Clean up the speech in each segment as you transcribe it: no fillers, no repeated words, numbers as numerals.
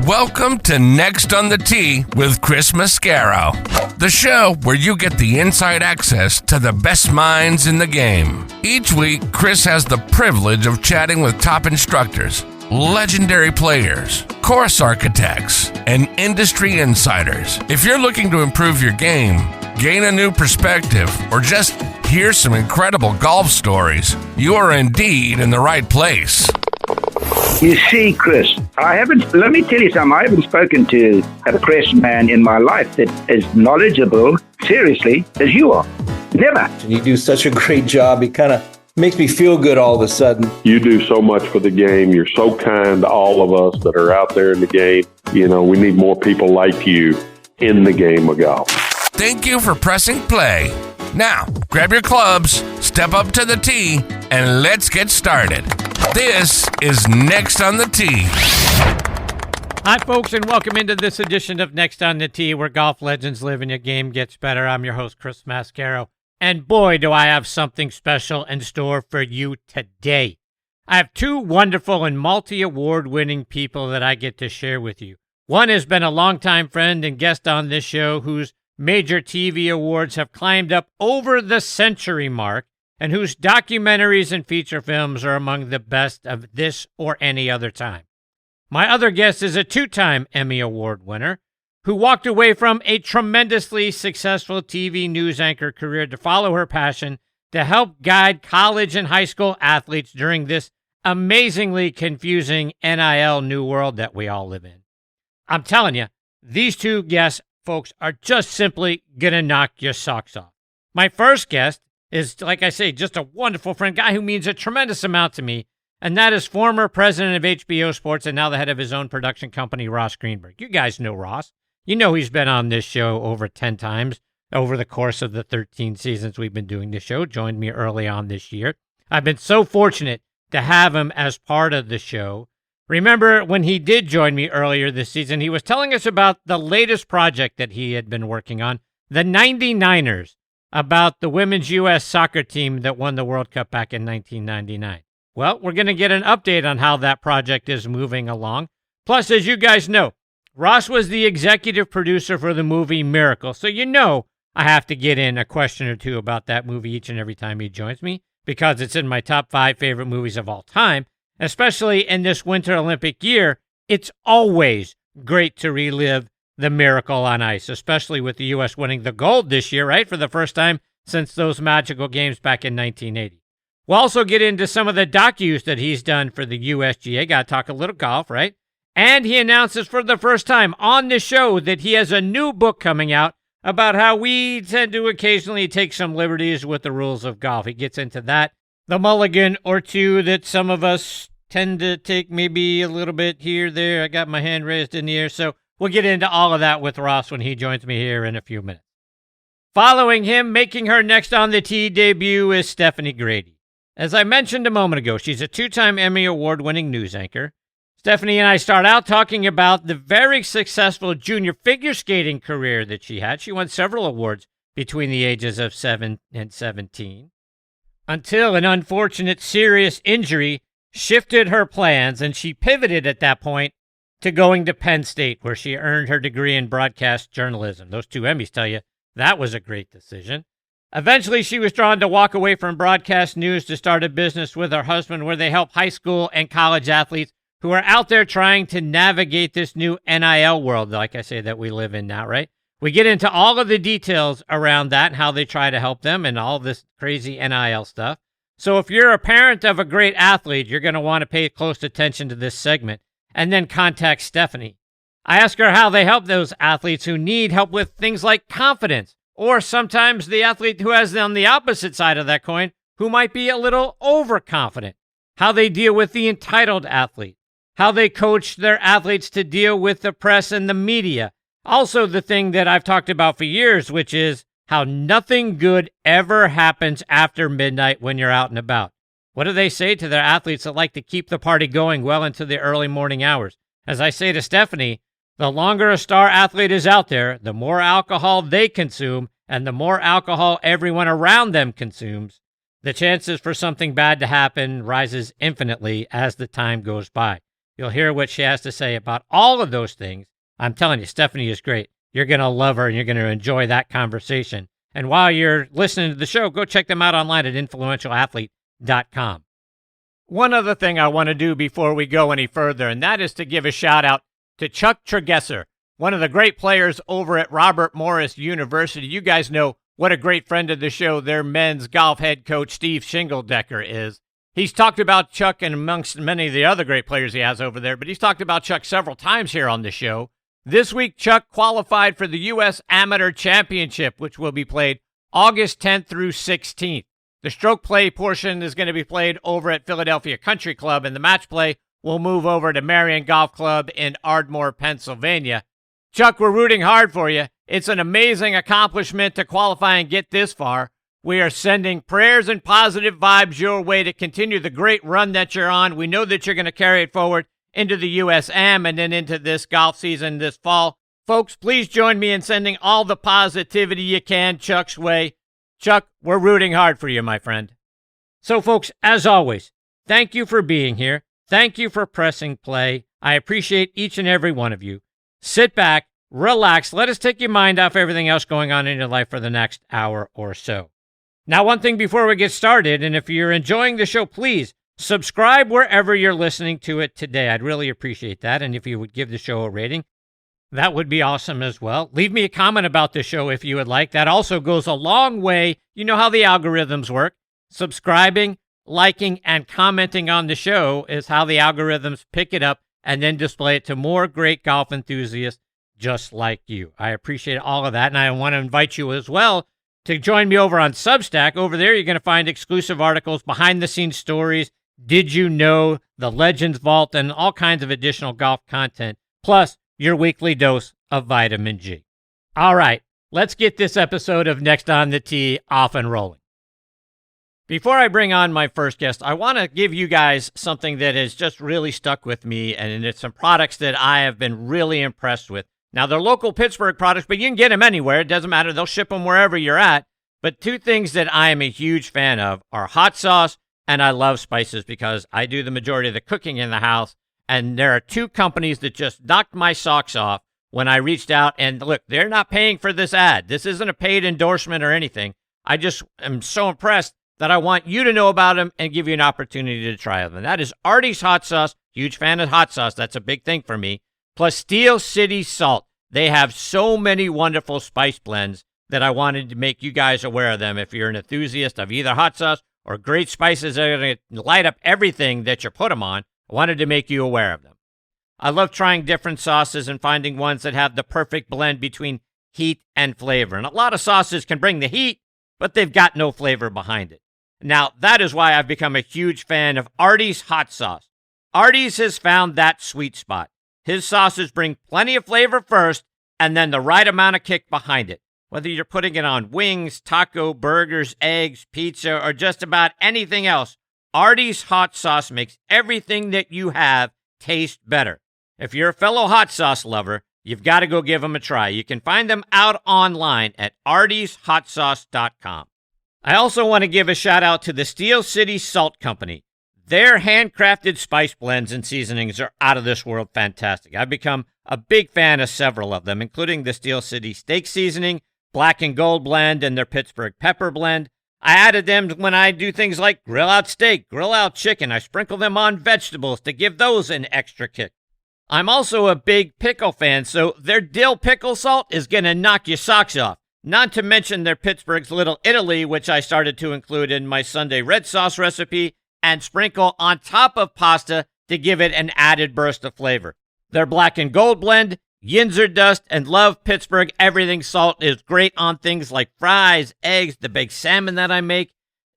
Welcome to Next on the Tee with Chris Mascaro, the show where you get the inside access to the best minds in the game. Each week, Chris has the privilege of chatting with top instructors, legendary players, course architects, and industry insiders. If you're looking to improve your game, gain a new perspective, or just hear some incredible golf stories, you are indeed in the right place. You see, Chris, let me tell you something, I haven't spoken to a press man in my life that is knowledgeable, seriously, as you are. Never. You do such a great job. It kind of makes me feel good all of a sudden. You do so much for the game. You're so kind to all of us that are out there in the game. You know, we need more people like you in the game of golf. Thank you for pressing play. Now, grab your clubs, step up to the tee, and let's get started. This is Next on the Tee. Hi, folks, and welcome into this edition of Next on the Tee, where golf legends live and your game gets better. I'm your host, Chris Mascaro, and boy, do I have something special in store for you today. I have two wonderful and multi-award-winning people that I get to share with you. One has been a longtime friend and guest on this show whose major TV awards have climbed up over the century mark, and whose documentaries and feature films are among the best of this or any other time. My other guest is a two-time Emmy Award winner who walked away from a tremendously successful TV news anchor career to follow her passion to help guide college and high school athletes during this amazingly confusing NIL new world that we all live in. I'm telling you, these two guests, folks, are just simply going to knock your socks off. My first guest is, like I say, just a wonderful friend, guy who means a tremendous amount to me, and that is former president of HBO Sports and now the head of his own production company, Ross Greenburg. You guys know Ross. You know he's been on this show over 10 times over the course of the 13 seasons we've been doing this show. Joined me early on this year. I've been so fortunate to have him as part of the show. Remember when he did join me earlier this season, he was telling us about the latest project that he had been working on, the 99ers, about the women's U.S. soccer team that won the World Cup back in 1999. Well, we're going to get an update on how that project is moving along. Plus, as you guys know, Ross was the executive producer for the movie Miracle, so you know I have to get in a question or two about that movie each and every time he joins me, because it's in my top 5 favorite movies of all time, especially in this Winter Olympic year. It's always great to relive the Miracle on Ice, especially with the U.S. winning the gold this year, right, for the first time since those magical games back in 1980. We'll also get into some of the docus that he's done for the USGA. Got to talk a little golf, right? And he announces for the first time on the show that he has a new book coming out about how we tend to occasionally take some liberties with the rules of golf. He gets into that, the mulligan or two that some of us tend to take maybe a little bit here, there. I got my hand raised in the air, so we'll get into all of that with Ross when he joins me here in a few minutes. Following him, making her Next on the Tee debut is Stephanie Grady. As I mentioned a moment ago, she's a 2-time Emmy Award-winning news anchor. Stephanie and I start out talking about the very successful junior figure skating career that she had. She won several awards between the ages of 7 and 17, until an unfortunate serious injury shifted her plans, and she pivoted at that point to going to Penn State, where she earned her degree in broadcast journalism. Those two Emmys tell you that was a great decision. Eventually, she was drawn to walk away from broadcast news to start a business with her husband where they help high school and college athletes who are out there trying to navigate this new NIL world, like I say, that we live in now, right? We get into all of the details around that and how they try to help them and all this crazy NIL stuff. So if you're a parent of a great athlete, you're going to want to pay close attention to this segment and then contact Stephanie. I ask her how they help those athletes who need help with things like confidence, or sometimes the athlete who has on the opposite side of that coin, who might be a little overconfident, how they deal with the entitled athlete, how they coach their athletes to deal with the press and the media. Also, the thing that I've talked about for years, which is how nothing good ever happens after midnight when you're out and about. What do they say to their athletes that like to keep the party going well into the early morning hours? As I say to Stephanie, the longer a star athlete is out there, the more alcohol they consume, and the more alcohol everyone around them consumes, the chances for something bad to happen rises infinitely as the time goes by. You'll hear what she has to say about all of those things. I'm telling you, Stephanie is great. You're going to love her, and you're going to enjoy that conversation. And while you're listening to the show, go check them out online at influentialathlete.com. One other thing I want to do before we go any further, and that is to give a shout-out to Chuck Tregesser, one of the great players over at Robert Morris University. You guys know what a great friend of the show their men's golf head coach Steve Shingledecker is. He's talked about Chuck and amongst many of the other great players he has over there, but he's talked about Chuck several times here on the show. This week, Chuck qualified for the U.S. Amateur Championship, which will be played August 10th through 16th. The stroke play portion is going to be played over at Philadelphia Country Club, and the match play will move over to Marion Golf Club in Ardmore, Pennsylvania. Chuck, we're rooting hard for you. It's an amazing accomplishment to qualify and get this far. We are sending prayers and positive vibes your way to continue the great run that you're on. We know that you're going to carry it forward into the U.S. Am and then into this golf season this fall. Folks, please join me in sending all the positivity you can Chuck's way. Chuck, we're rooting hard for you, my friend. So, folks, as always, thank you for being here. Thank you for pressing play. I appreciate each and every one of you. Sit back, relax, let us take your mind off everything else going on in your life for the next hour or so. Now, one thing before we get started, and if you're enjoying the show, please subscribe wherever you're listening to it today. I'd really appreciate that. And if you would give the show a rating, that would be awesome as well. Leave me a comment about the show if you would like. That also goes a long way. You know how the algorithms work. Subscribing, liking, and commenting on the show is how the algorithms pick it up and then display it to more great golf enthusiasts just like you. I appreciate all of that. And I want to invite you as well to join me over on Substack. Over there, you're going to find exclusive articles, behind-the-scenes stories, Did You Know, the Legends Vault, and all kinds of additional golf content, plus your weekly dose of vitamin G. All right, let's get this episode of Next on the Tee off and rolling. Before I bring on my first guest, I want to give you guys something that has just really stuck with me, and it's some products that I have been really impressed with. Now, they're local Pittsburgh products, but you can get them anywhere. It doesn't matter. They'll ship them wherever you're at. But two things that I am a huge fan of are hot sauce, and I love spices because I do the majority of the cooking in the house. And there are two companies that just knocked my socks off when I reached out. And look, they're not paying for this ad. This isn't a paid endorsement or anything. I just am so impressed that I want you to know about them and give you an opportunity to try them. And that is Artie's Hot Sauce. Huge fan of hot sauce. That's a big thing for me. Plus Steel City Salt. They have so many wonderful spice blends that I wanted to make you guys aware of them. If you're an enthusiast of either hot sauce or great spices that are going to light up everything that you put them on, I wanted to make you aware of them. I love trying different sauces and finding ones that have the perfect blend between heat and flavor. And a lot of sauces can bring the heat, but they've got no flavor behind it. Now, that is why I've become a huge fan of Artie's Hot Sauce. Artie's has found that sweet spot. His sauces bring plenty of flavor first and then the right amount of kick behind it. Whether you're putting it on wings, taco, burgers, eggs, pizza, or just about anything else, Artie's Hot Sauce makes everything that you have taste better. If you're a fellow hot sauce lover, you've got to go give them a try. You can find them out online at artieshotsauce.com. I also want to give a shout out to the Steel City Salt Company. Their handcrafted spice blends and seasonings are out of this world fantastic. I've become a big fan of several of them, including the Steel City Steak Seasoning, Black and Gold Blend, and their Pittsburgh Pepper Blend. I added them when I do things like grill out steak, grill out chicken. I sprinkle them on vegetables to give those an extra kick. I'm also a big pickle fan, so their dill pickle salt is going to knock your socks off. Not to mention their Pittsburgh's Little Italy, which I started to include in my Sunday red sauce recipe and sprinkle on top of pasta to give it an added burst of flavor. Their Black and Gold Blend, Yinzer Dust, and Love Pittsburgh Everything Salt is great on things like fries, eggs, the baked salmon that I make.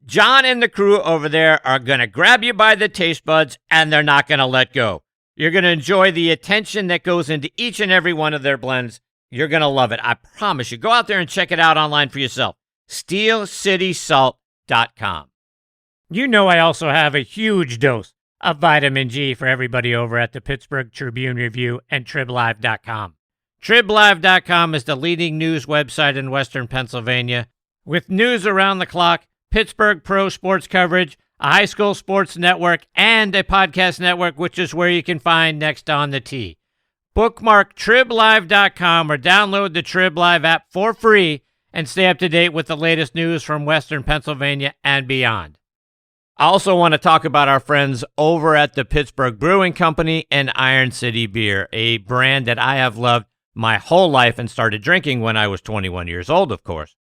John and the crew over there are going to grab you by the taste buds, and they're not going to let go. You're going to enjoy the attention that goes into each and every one of their blends. You're going to love it. I promise you. Go out there and check it out online for yourself. SteelCitySalt.com. You know I also have a huge dose of vitamin G for everybody over at the Pittsburgh Tribune Review and TribLive.com. TribLive.com is the leading news website in Western Pennsylvania with news around the clock, Pittsburgh pro sports coverage, a high school sports network, and a podcast network, which is where you can find Next on the Tee. Bookmark triblive.com or download the Trib Live app for free and stay up to date with the latest news from Western Pennsylvania and beyond. I also want to talk about our friends over at the Pittsburgh Brewing Company and Iron City Beer, a brand that I have loved my whole life and started drinking when I was 21 years old, of course.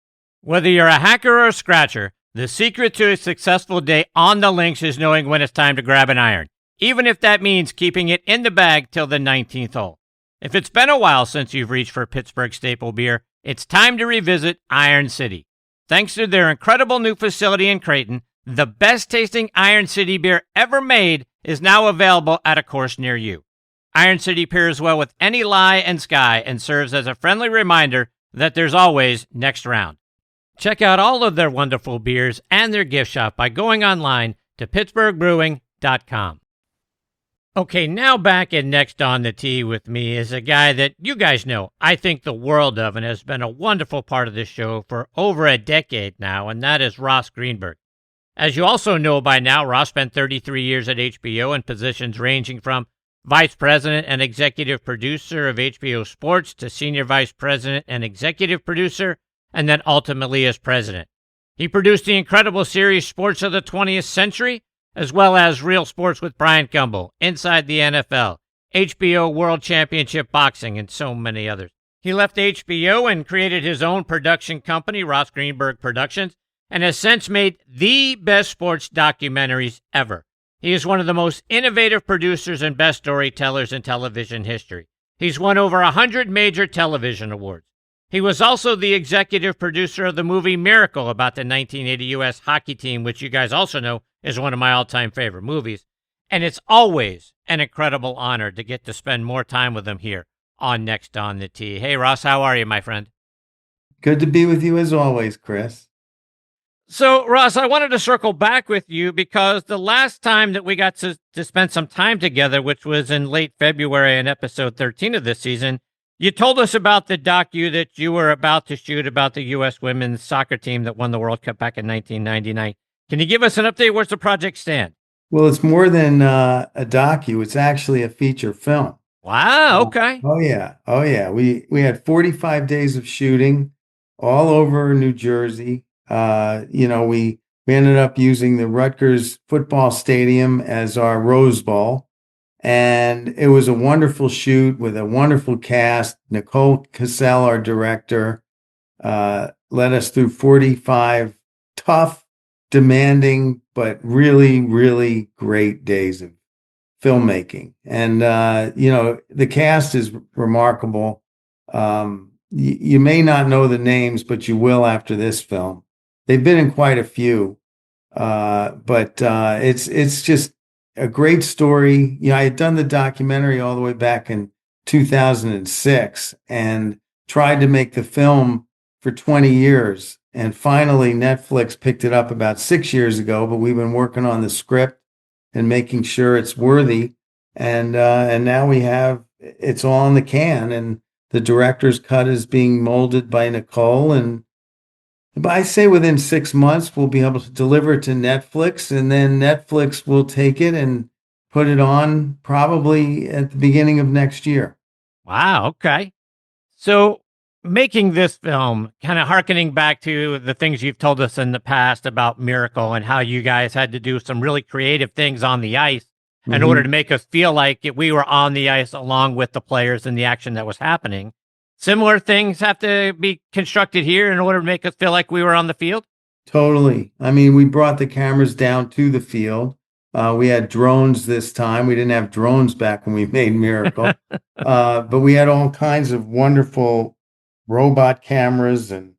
Whether you're a hacker or a scratcher, the secret to a successful day on the links is knowing when it's time to grab an iron, even if that means keeping it in the bag till the 19th hole. If it's been a while since you've reached for Pittsburgh staple beer, it's time to revisit Iron City. Thanks to their incredible new facility in Creighton, the best-tasting Iron City beer ever made is now available at a course near you. Iron City pairs well with any lie and sky and serves as a friendly reminder that there's always next round. Check out all of their wonderful beers and their gift shop by going online to pittsburghbrewing.com. Okay, now back in Next on the Tee with me is a guy that you guys know I think the world of and has been a wonderful part of this show for over a decade now, and that is Ross Greenburg. As you also know by now, Ross spent 33 years at HBO in positions ranging from Vice President and Executive Producer of HBO Sports to Senior Vice President and Executive Producer, and then ultimately as President. He produced the incredible series Sports of the 20th Century, as well as Real Sports with Brian Gumbel, Inside the NFL, HBO World Championship Boxing, and so many others. He left HBO and created his own production company, Ross Greenburg Productions, and has since made the best sports documentaries ever. He is one of the most innovative producers and best storytellers in television history. He's won over 100 major television awards. He was also the executive producer of the movie Miracle about the 1980 U.S. hockey team, which you guys also know is one of my all-time favorite movies. And it's always an incredible honor to get to spend more time with him here on Next on the Tee. Hey, Ross, how are you, my friend? Good to be with you as always, Chris. So, Ross, I wanted to circle back with you because the last time that we got to spend some time together, which was in late February in episode 13 of this season, you told us about the docu that you were about to shoot about the U.S. women's soccer team that won the World Cup back in 1999. Can you give us an update? Where's the project stand? Well, it's more than a docu. It's actually a feature film. Wow, okay. Oh, yeah. We had 45 days of shooting all over New Jersey. We ended up using the Rutgers football stadium as our Rose Bowl. And it was a wonderful shoot with a wonderful cast. Nicole Cassell, our director, led us through 45 tough, demanding, but really, really great days of filmmaking. And, the cast is remarkable. You may not know the names, but you will after this film. They've been in quite a few, but it's just a great story. I had done the documentary all the way back in 2006 and tried to make the film for 20 years. And finally, Netflix picked it up about 6 years ago, but we've been working on the script and making sure it's worthy. And now it's all in the can, and the director's cut is being molded by Nicole. But I say within 6 months, we'll be able to deliver it to Netflix, and then Netflix will take it and put it on probably at the beginning of next year. Wow, okay. So making this film, kind of hearkening back to the things you've told us in the past about Miracle and how you guys had to do some really creative things on the ice in order to make us feel like we were on the ice along with the players and the action that was happening. Similar things have to be constructed here in order to make us feel like we were on the field? Totally. I mean, we brought the cameras down to the field. We had drones this time. We didn't have drones back when we made Miracle. But we had all kinds of wonderful robot cameras, and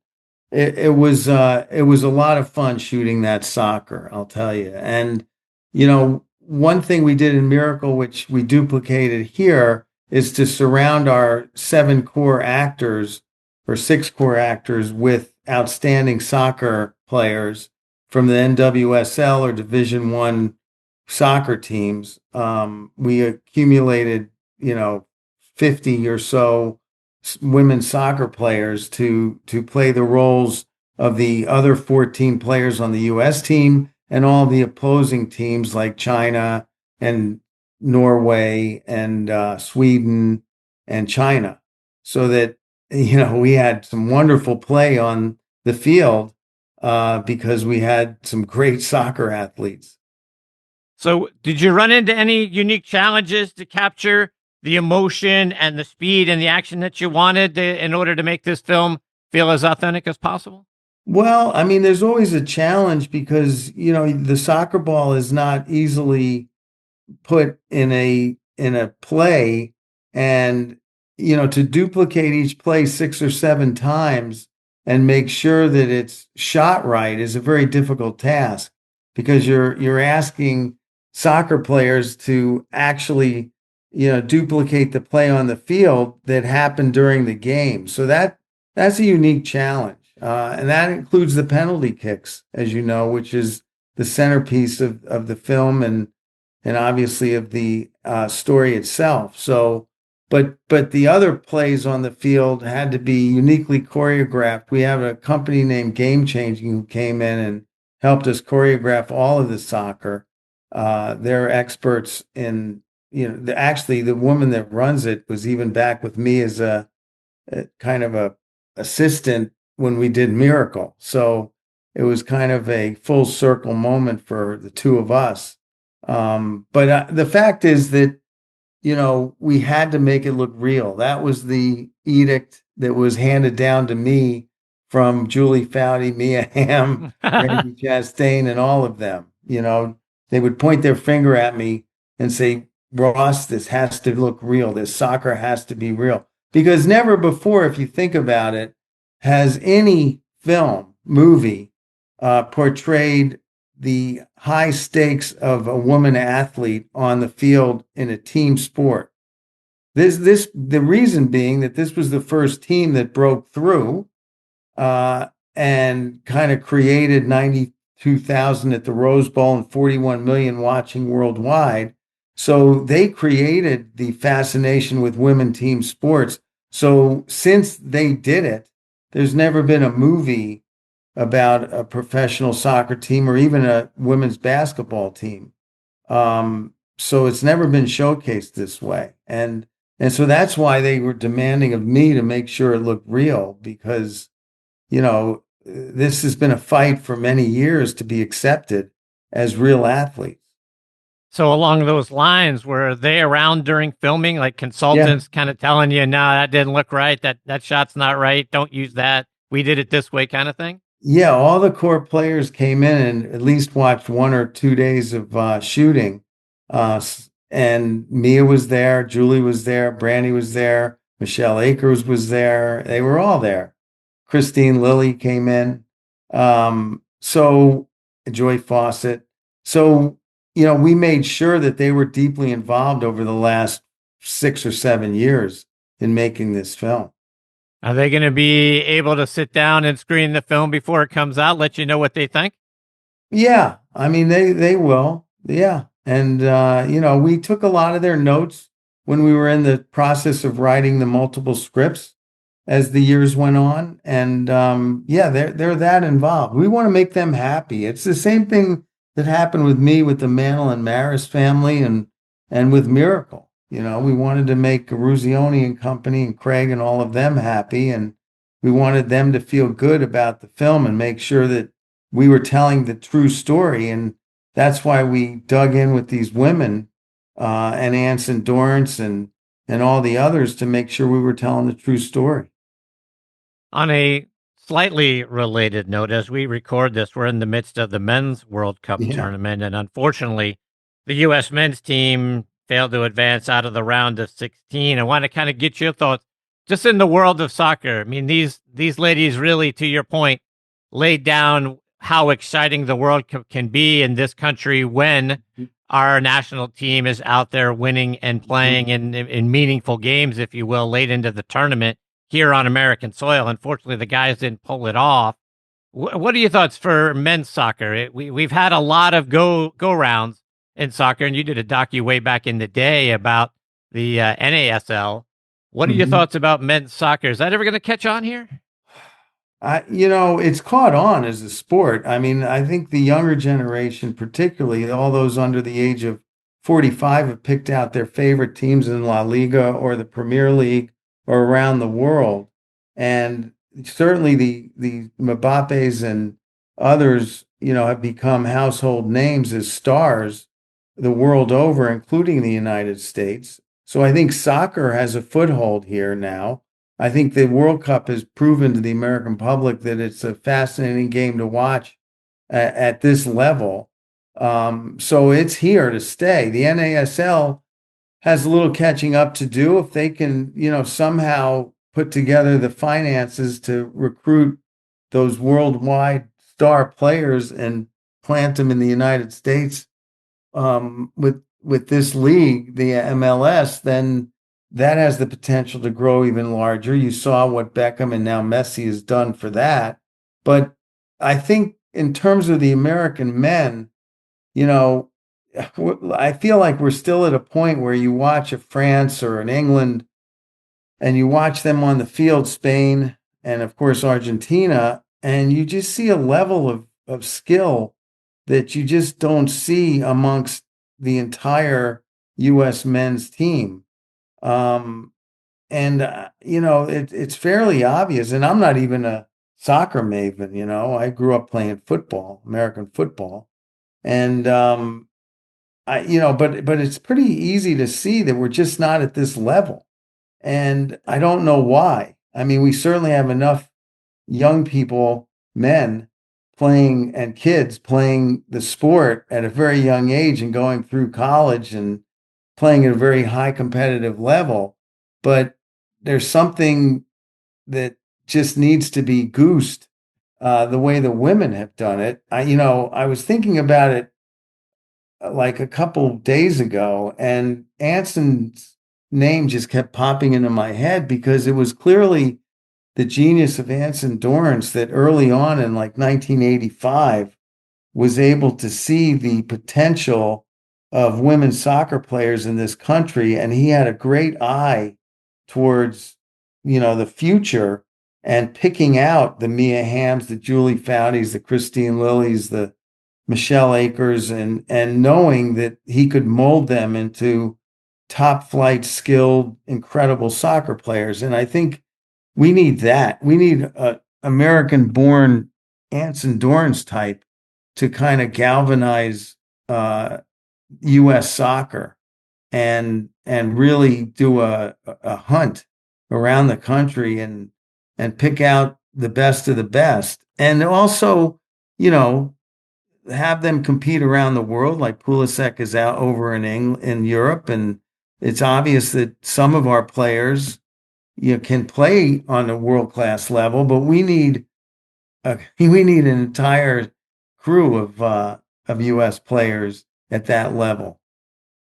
it was a lot of fun shooting that soccer, I'll tell you. And, one thing we did in Miracle, which we duplicated here, is to surround our 7 core actors or 6 core actors with outstanding soccer players from the NWSL or Division I soccer teams. We accumulated, 50 or so women's soccer players to play the roles of the other 14 players on the U.S. team and all the opposing teams like China and Norway and Sweden and China, so that we had some wonderful play on the field because we had some great soccer athletes. So, did you run into any unique challenges to capture the emotion and the speed and the action that you wanted in order to make this film feel as authentic as possible? Well, I mean, there's always a challenge because, the soccer ball is not easily put in a play, and to duplicate each play 6 or 7 times and make sure that it's shot right is a very difficult task, because you're asking soccer players to actually duplicate the play on the field that happened during the game. So that's a unique challenge, and that includes the penalty kicks, as you know, which is the centerpiece of the film and obviously of the story itself. So, but the other plays on the field had to be uniquely choreographed. We have a company named Game Changing who came in and helped us choreograph all of the soccer. They're experts in, actually the woman that runs it was even back with me as a kind of a assistant when we did Miracle. So it was kind of a full circle moment for the two of us. But the fact is that, we had to make it look real. That was the edict that was handed down to me from Julie Foudy, Mia Hamm, Randy Chastain, and all of them. They would point their finger at me and say, Ross, this has to look real. This soccer has to be real. Because never before, if you think about it, has any movie portrayed the high stakes of a woman athlete on the field in a team sport. The reason being that this was the first team that broke through and kind of created 92,000 at the Rose Bowl and 41 million watching worldwide. So they created the fascination with women team sports. So since they did it, there's never been a movie about a professional soccer team or even a women's basketball team. So it's never been showcased this way. And so that's why they were demanding of me to make sure it looked real, because, this has been a fight for many years to be accepted as real athletes. So along those lines, were they around during filming, like consultants kind of telling you, no, that didn't look right, that shot's not right, don't use that, we did it this way kind of thing? Yeah, all the core players came in and at least watched 1 or 2 days of shooting. And Mia was there, Julie was there, Brandy was there, Michelle Akers was there. They were all there. Christine Lilly came in. So Joy Fawcett. So, we made sure that they were deeply involved over the last 6 or 7 years in making this film. Are they going to be able to sit down and screen the film before it comes out, let you know what they think? Yeah, I mean, they will. Yeah. And, we took a lot of their notes when we were in the process of writing the multiple scripts as the years went on. And, they're that involved. We want to make them happy. It's the same thing that happened with me with the Mantle and Maris family and with Miracle. We wanted to make Ruzioni and company and Craig and all of them happy. And we wanted them to feel good about the film and make sure that we were telling the true story. And that's why we dug in with these women and Anson Dorrance and all the others to make sure we were telling the true story. On a slightly related note, as we record this, we're in the midst of the Men's World Cup tournament. And unfortunately, the U.S. men's team failed to advance out of the round of 16. I want to kind of get your thoughts just in the world of soccer. I mean, these ladies really, to your point, laid down how exciting the World Cup can be in this country when our national team is out there winning and playing in meaningful games, if you will, late into the tournament here on American soil. Unfortunately, the guys didn't pull it off. What are your thoughts for men's soccer? We've had a lot of go rounds in soccer, and you did a docu way back in the day about the NASL. What are your thoughts about men's soccer? Is that ever going to catch on here? It's caught on as a sport. I mean, I think the younger generation, particularly all those under the age of 45, have picked out their favorite teams in La Liga or the Premier League or around the world. And certainly the Mbappes and others, have become household names as stars the world over, including the United States. So I think soccer has a foothold here now. I think the World Cup has proven to the American public that it's a fascinating game to watch at this level. So it's here to stay. The NASL has a little catching up to do if they can, somehow put together the finances to recruit those worldwide star players and plant them in the United States with this league, the MLS, then that has the potential to grow even larger. You saw what Beckham and now Messi has done for that. But I think in terms of the American men, I feel like we're still at a point where you watch a France or an England and you watch them on the field, Spain and of course Argentina, and you just see a level of skill that you just don't see amongst the entire U.S. men's team. It's fairly obvious, and I'm not even a soccer maven, I grew up playing football, American football. And, but it's pretty easy to see that we're just not at this level. And I don't know why. I mean, we certainly have enough young people, men playing and kids playing the sport at a very young age and going through college and playing at a very high competitive level. But there's something that just needs to be goosed the way the women have done it. I was thinking about it like a couple days ago, and Anson's name just kept popping into my head because it was clearly the genius of Anson Dorrance that early on in like 1985 was able to see the potential of women's soccer players in this country. And he had a great eye towards, the future and picking out the Mia Hamms, the Julie Founties, the Christine Lillies, the Michelle Akers, and knowing that he could mold them into top flight, skilled, incredible soccer players. And I think we need that. We need a American-born Anson Dorrance type to kind of galvanize U.S. soccer and really do a hunt around the country and pick out the best of the best, and also, have them compete around the world. Like Pulisic is out over in Europe, and it's obvious that some of our players can play on a world-class level, but we need an entire crew of U.S. players at that level.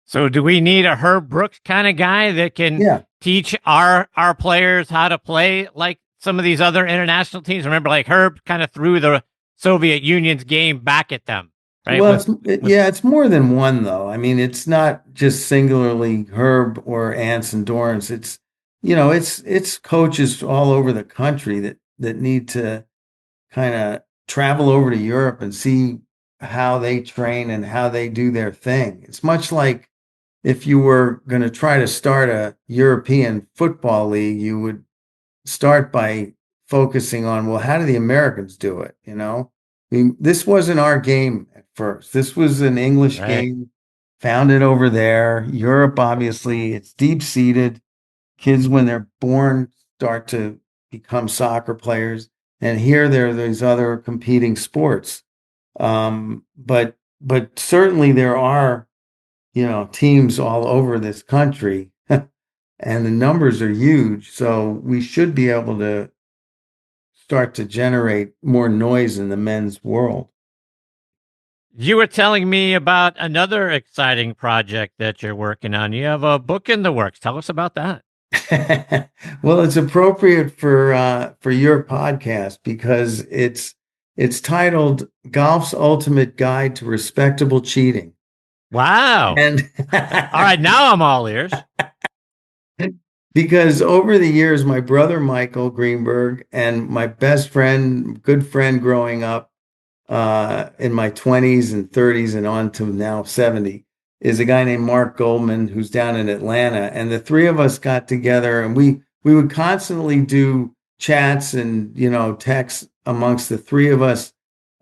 So do we need a Herb Brooks kind of guy that can teach our players how to play like some of these other international teams? Remember, like Herb kind of threw the Soviet Union's game back at them, right? Well, it's more than one, though. I mean, it's not just singularly Herb or Anson Dorrance. It's it's coaches all over the country that need to kind of travel over to Europe and see how they train and how they do their thing. It's much like if you were going to try to start a European football league, you would start by focusing on, well, how do the Americans do it? I mean, this wasn't our game at first. This was an English game founded over there. Europe, obviously, it's deep-seated. Kids, when they're born, start to become soccer players. And here there are these other competing sports. But certainly there are, teams all over this country and the numbers are huge. So we should be able to start to generate more noise in the men's world. You were telling me about another exciting project that you're working on. You have a book in the works. Tell us about that. Well, it's appropriate for your podcast because it's titled Golf's Ultimate Guide to Respectable Cheating. Wow. And all right, now I'm all ears. because over the years, my brother Michael Greenburg and my best friend, good friend growing up in my 20s and 30s and on to now 70, is a guy named Mark Goldman who's down in Atlanta. And the three of us got together and we would constantly do chats and, texts amongst the three of us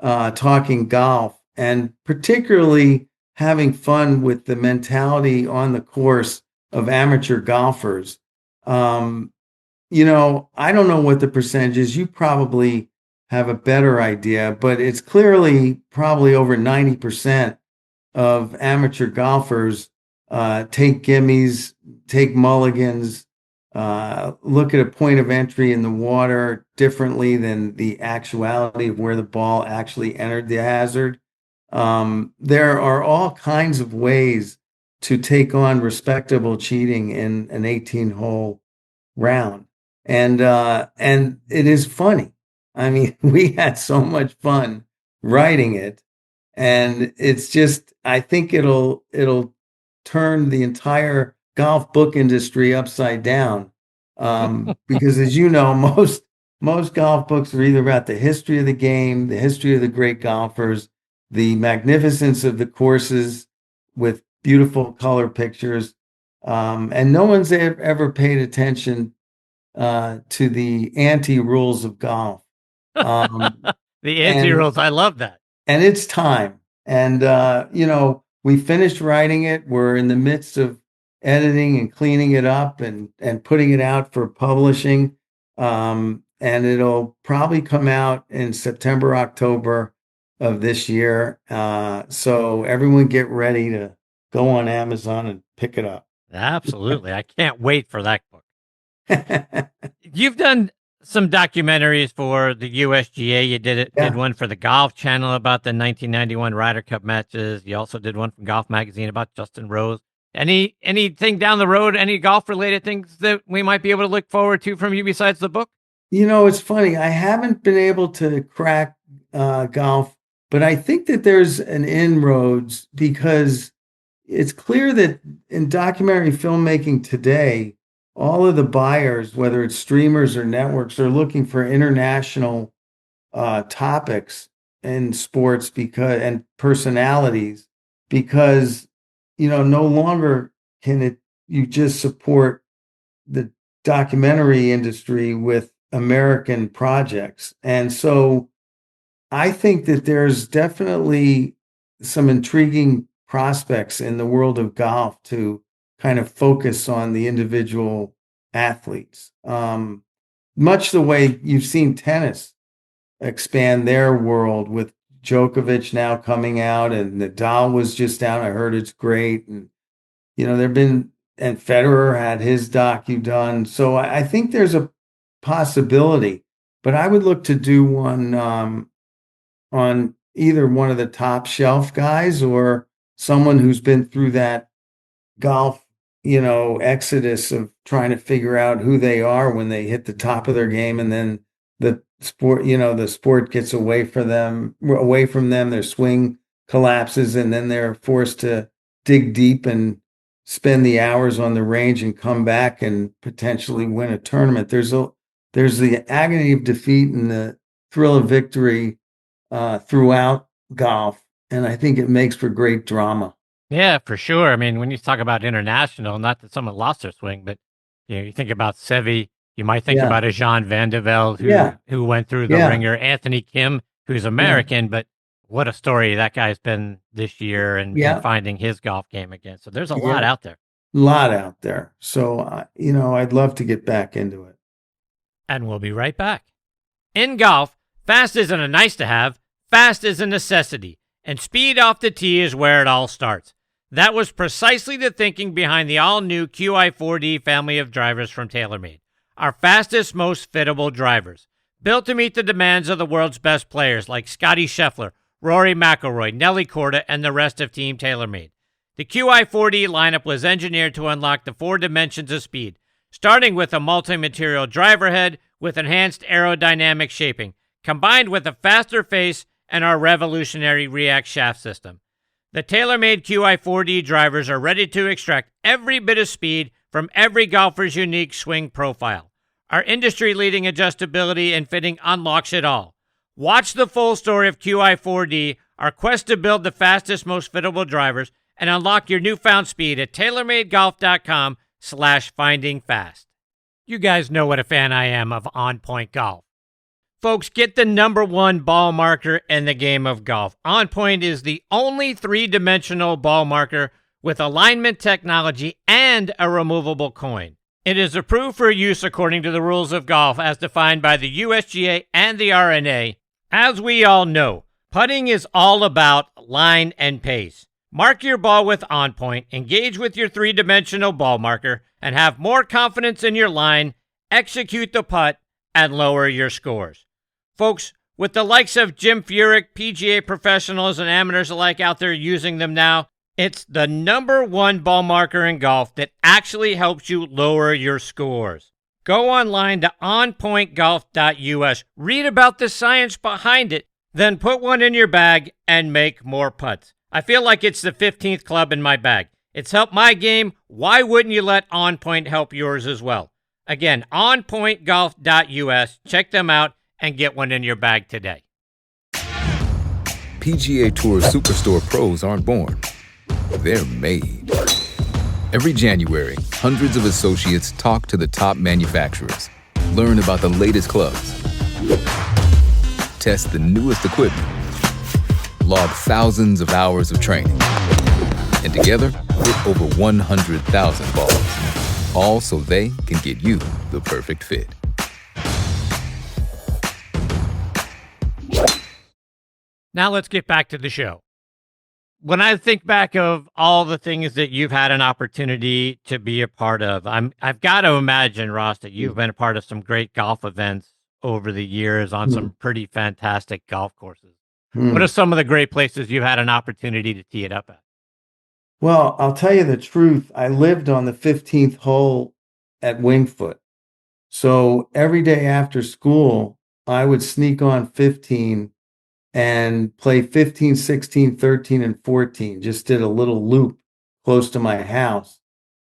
talking golf and particularly having fun with the mentality on the course of amateur golfers. I don't know what the percentage is. You probably have a better idea, but it's clearly probably over 90% of amateur golfers take gimmies, take mulligans, look at a point of entry in the water differently than the actuality of where the ball actually entered the hazard. There are all kinds of ways to take on respectable cheating in an 18-hole round. And it is funny. I mean, we had so much fun writing it. And it's just, I think it'll turn the entire golf book industry upside down. Because as you know, most golf books are either about the history of the game, the history of the great golfers, the magnificence of the courses with beautiful color pictures. And no one's ever paid attention to the anti-rules of golf. The anti-rules, I love that. And it's time. And, we finished writing it. We're in the midst of editing and cleaning it up and putting it out for publishing. And it'll probably come out in September, October of this year. So everyone get ready to go on Amazon and pick it up. Absolutely. I can't wait for that book. You've done some documentaries for the USGA. You did one for the Golf Channel about the 1991 Ryder Cup matches. You also did one from Golf Magazine about Justin Rose. Anything down the road, any golf related things that we might be able to look forward to from you besides the book? It's funny. I haven't been able to crack golf, but I think that there's an inroads because it's clear that in documentary filmmaking today, all of the buyers, whether it's streamers or networks, are looking for international topics in sports and personalities because, no longer can you just support the documentary industry with American projects. And so I think that there's definitely some intriguing prospects in the world of golf to kind of focus on the individual athletes. Much the way you've seen tennis expand their world with Djokovic now coming out and Nadal was just down. I heard it's great. And, and Federer had his docu done. So I think there's a possibility, but I would look to do one on either one of the top shelf guys or someone who's been through that golf, exodus of trying to figure out who they are when they hit the top of their game. And then the sport gets away from them, their swing collapses, and then they're forced to dig deep and spend the hours on the range and come back and potentially win a tournament. There's the agony of defeat and the thrill of victory throughout golf. And I think it makes for great drama. Yeah, for sure. I mean, when you talk about international, not that someone lost their swing, but you think about Seve, you might think about a Jean Van de Velde who went through the ringer, Anthony Kim, who's American, but what a story that guy's been this year and finding his golf game again. So there's a lot out there. A lot out there. So, I'd love to get back into it. And we'll be right back. In golf, fast isn't a nice to have, fast is a necessity. And speed off the tee is where it all starts. That was precisely the thinking behind the all-new QI4D family of drivers from TaylorMade, our fastest, most fittable drivers. Built to meet the demands of the world's best players like Scottie Scheffler, Rory McIlroy, Nelly Korda, and the rest of Team TaylorMade. The QI4D lineup was engineered to unlock the 4 dimensions of speed, starting with a multi-material driver head with enhanced aerodynamic shaping, combined with a faster face and our revolutionary React shaft system. The TaylorMade QI4D drivers are ready to extract every bit of speed from every golfer's unique swing profile. Our industry-leading adjustability and fitting unlocks it all. Watch the full story of QI4D, our quest to build the fastest, most fittable drivers, and unlock your newfound speed at TaylorMadeGolf.com/findingfast. You guys know what a fan I am of On Point Golf. Folks, get the #1 ball marker in the game of golf. On Point is the only three-dimensional ball marker with alignment technology and a removable coin. It is approved for use according to the rules of golf as defined by the USGA and the R&A. As we all know, putting is all about line and pace. Mark your ball with On Point, engage with your three-dimensional ball marker, and have more confidence in your line, execute the putt, and lower your scores. Folks, with the likes of Jim Furyk, PGA professionals and amateurs alike out there using them now, it's the #1 ball marker in golf that actually helps you lower your scores. Go online to onpointgolf.us, read about the science behind it, then put one in your bag and make more putts. I feel like it's the 15th club in my bag. It's helped my game. Why wouldn't you let On Point help yours as well? Again, onpointgolf.us. Check them out and get one in your bag today. PGA Tour Superstore pros aren't born. They're made. Every January, hundreds of associates talk to the top manufacturers, learn about the latest clubs, test the newest equipment, log thousands of hours of training, and together hit over 100,000 balls, all so they can get you the perfect fit. Now let's get back to the show. When I think back of all the things that you've had an opportunity to be a part of, I've got to imagine, Ross, that you've been a part of some great golf events over the years on some pretty fantastic golf courses. What are some of the great places you've had an opportunity to tee it up at? Well, I'll tell you the truth. I lived on the 15th hole at Wingfoot. So every day after school, I would sneak on 15 and play 15, 16, 13, and 14. Just did a little loop close to my house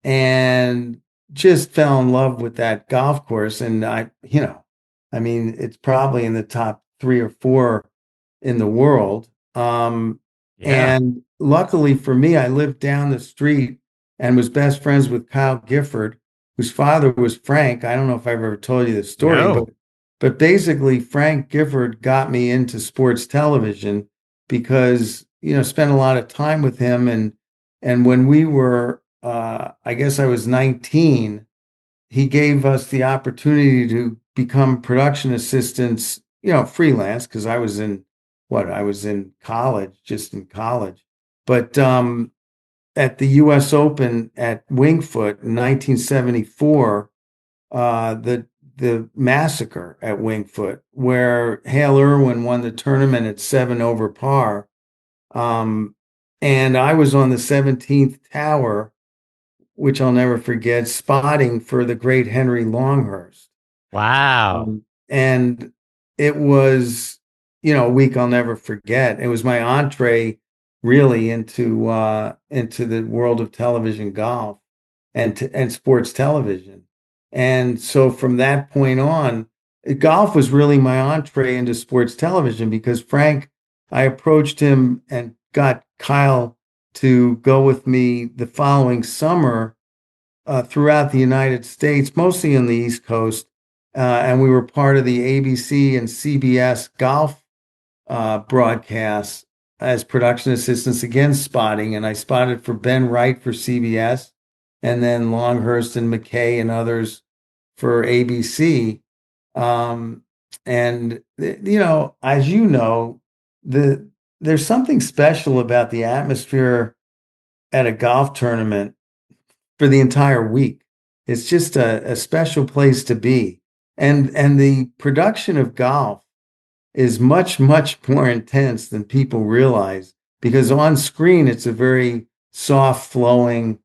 and just fell in love with that golf course. And it's probably in the top 3 or 4 in the world. And luckily for me, I lived down the street and was best friends with Kyle Gifford, whose father was Frank. I don't know if I've ever told you this story, No. but basically Frank Gifford got me into sports television because, spent a lot of time with him. And when we were, I guess I was 19, he gave us the opportunity to become production assistants, freelance, because I was in college, just in college. But at the U.S. Open at Wingfoot in 1974, the massacre at Wingfoot, where Hale Irwin won the tournament at 7 over par, and I was on the 17th tower, which I'll never forget, spotting for the great Henry Longhurst. Wow. And it was, a week I'll never forget. It was my entree really into the world of television golf and sports television. And so from that point on, golf was really my entree into sports television because Frank, I approached him and got Kyle to go with me the following summer throughout the United States, mostly on the East Coast. And we were part of the ABC and CBS golf broadcasts as production assistants, again, spotting. And I spotted for Ben Wright for CBS, and then Longhurst and McKay and others for ABC. As you know, there's something special about the atmosphere at a golf tournament for the entire week. It's just a special place to be. And the production of golf is much, much more intense than people realize, because on screen, it's a very soft flowing,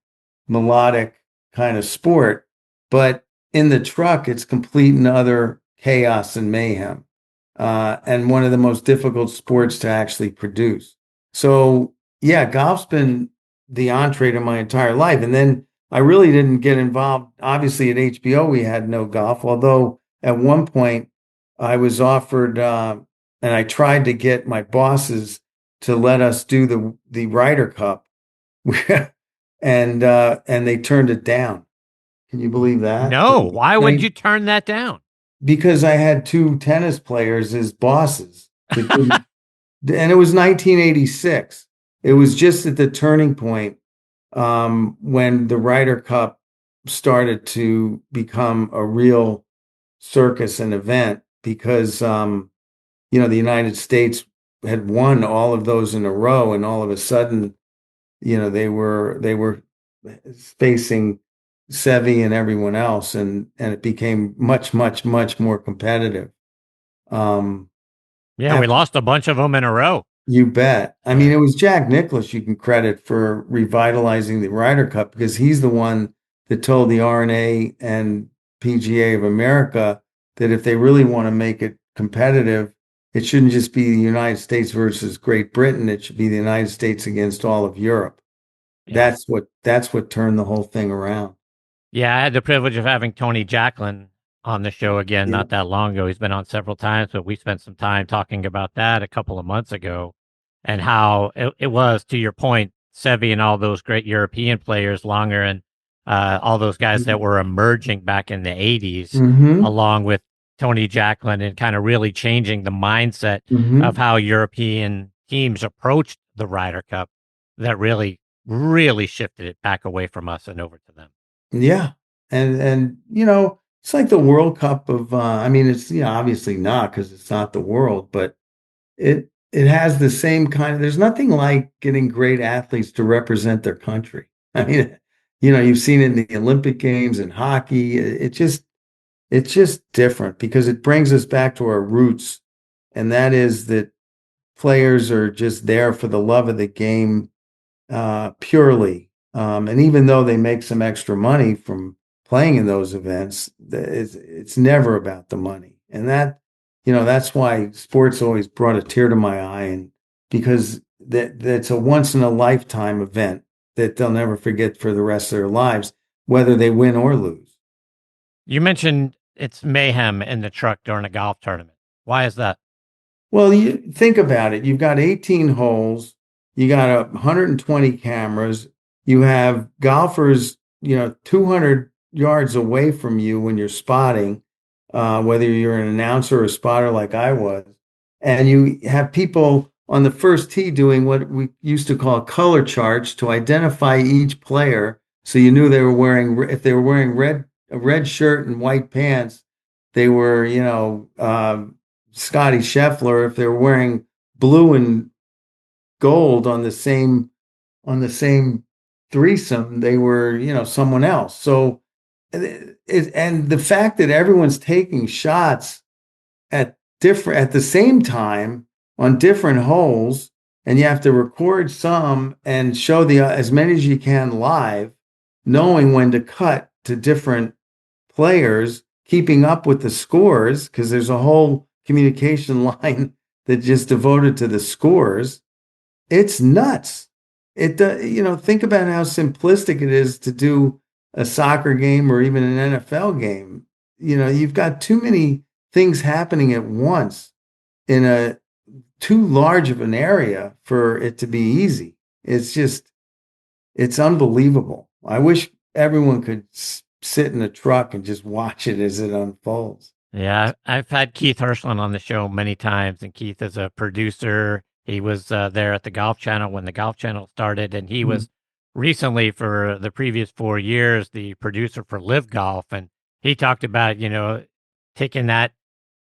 melodic kind of sport. But in the truck, it's complete and utter chaos and mayhem. And one of the most difficult sports to actually produce. So yeah, golf's been the entree to my entire life. And then I really didn't get involved. Obviously, at HBO, we had no golf, although at one point I was offered, and I tried to get my bosses to let us do the Ryder Cup, and they turned it down. Can you believe that? No, why would you turn that down? Because I had two tennis players as bosses. And it was 1986. It was just at the turning point when the Ryder Cup started to become a real circus and event because the United States had won all of those in a row, and all of a sudden, they were facing Seve and everyone else, and it became much, much, much more competitive. Yeah, we lost a bunch of them in a row. You bet. I mean, it was Jack Nicklaus you can credit for revitalizing the Ryder Cup, because he's the one that told the R&A and PGA of America that if they really want to make it competitive, it shouldn't just be the United States versus Great Britain. It should be the United States against all of Europe. Yeah. That's what turned the whole thing around. Yeah, I had the privilege of having Tony Jacklin on the show again not that long ago. He's been on several times, but we spent some time talking about that a couple of months ago, and how it was, to your point, Seve and all those great European players, Longer and all those guys that were emerging back in the 80s, along with Tony Jacklin, and kind of really changing the mindset of how European teams approached the Ryder Cup, that really, really shifted it back away from us and over to them. Yeah. And it's like the World Cup of, I mean, it's, obviously not, because it's not the world, but it has the same kind of, there's nothing like getting great athletes to represent their country. I mean, you've seen it in the Olympic Games and hockey. It's just different, because it brings us back to our roots. And that is that players are just there for the love of the game, purely. And even though they make some extra money from playing in those events, it's never about the money. And that's why sports always brought a tear to my eye, and because that's a once in a lifetime event that they'll never forget for the rest of their lives, whether they win or lose. You mentioned it's mayhem in the truck during a golf tournament. Why is that? Well, you think about it. You've got 18 holes. You got 120 cameras. You have golfers, 200 yards away from you when you're spotting, whether you're an announcer or a spotter like I was. And you have people on the first tee doing what we used to call color charts to identify each player. So you knew if they were wearing a red shirt and white pants, they were, Scotty Scheffler. If they were wearing blue and gold on the same threesome, they were, someone else. So, and the fact that everyone's taking shots at the same time on different holes, and you have to record some and show as many as you can live, knowing when to cut to different players, keeping up with the scores, because there's a whole communication line that's just devoted to the scores. It's nuts. Think about how simplistic it is to do a soccer game or even an NFL game. You've got too many things happening at once in too large of an area for it to be easy. It's unbelievable. I wish everyone could sit in a truck and just watch it as it unfolds. Yeah, I've had Keith Hirschland on the show many times, and Keith is a producer. He was there at the Golf Channel when the Golf Channel started, and he was recently, for the previous 4 years, the producer for Live Golf. And he talked about, taking that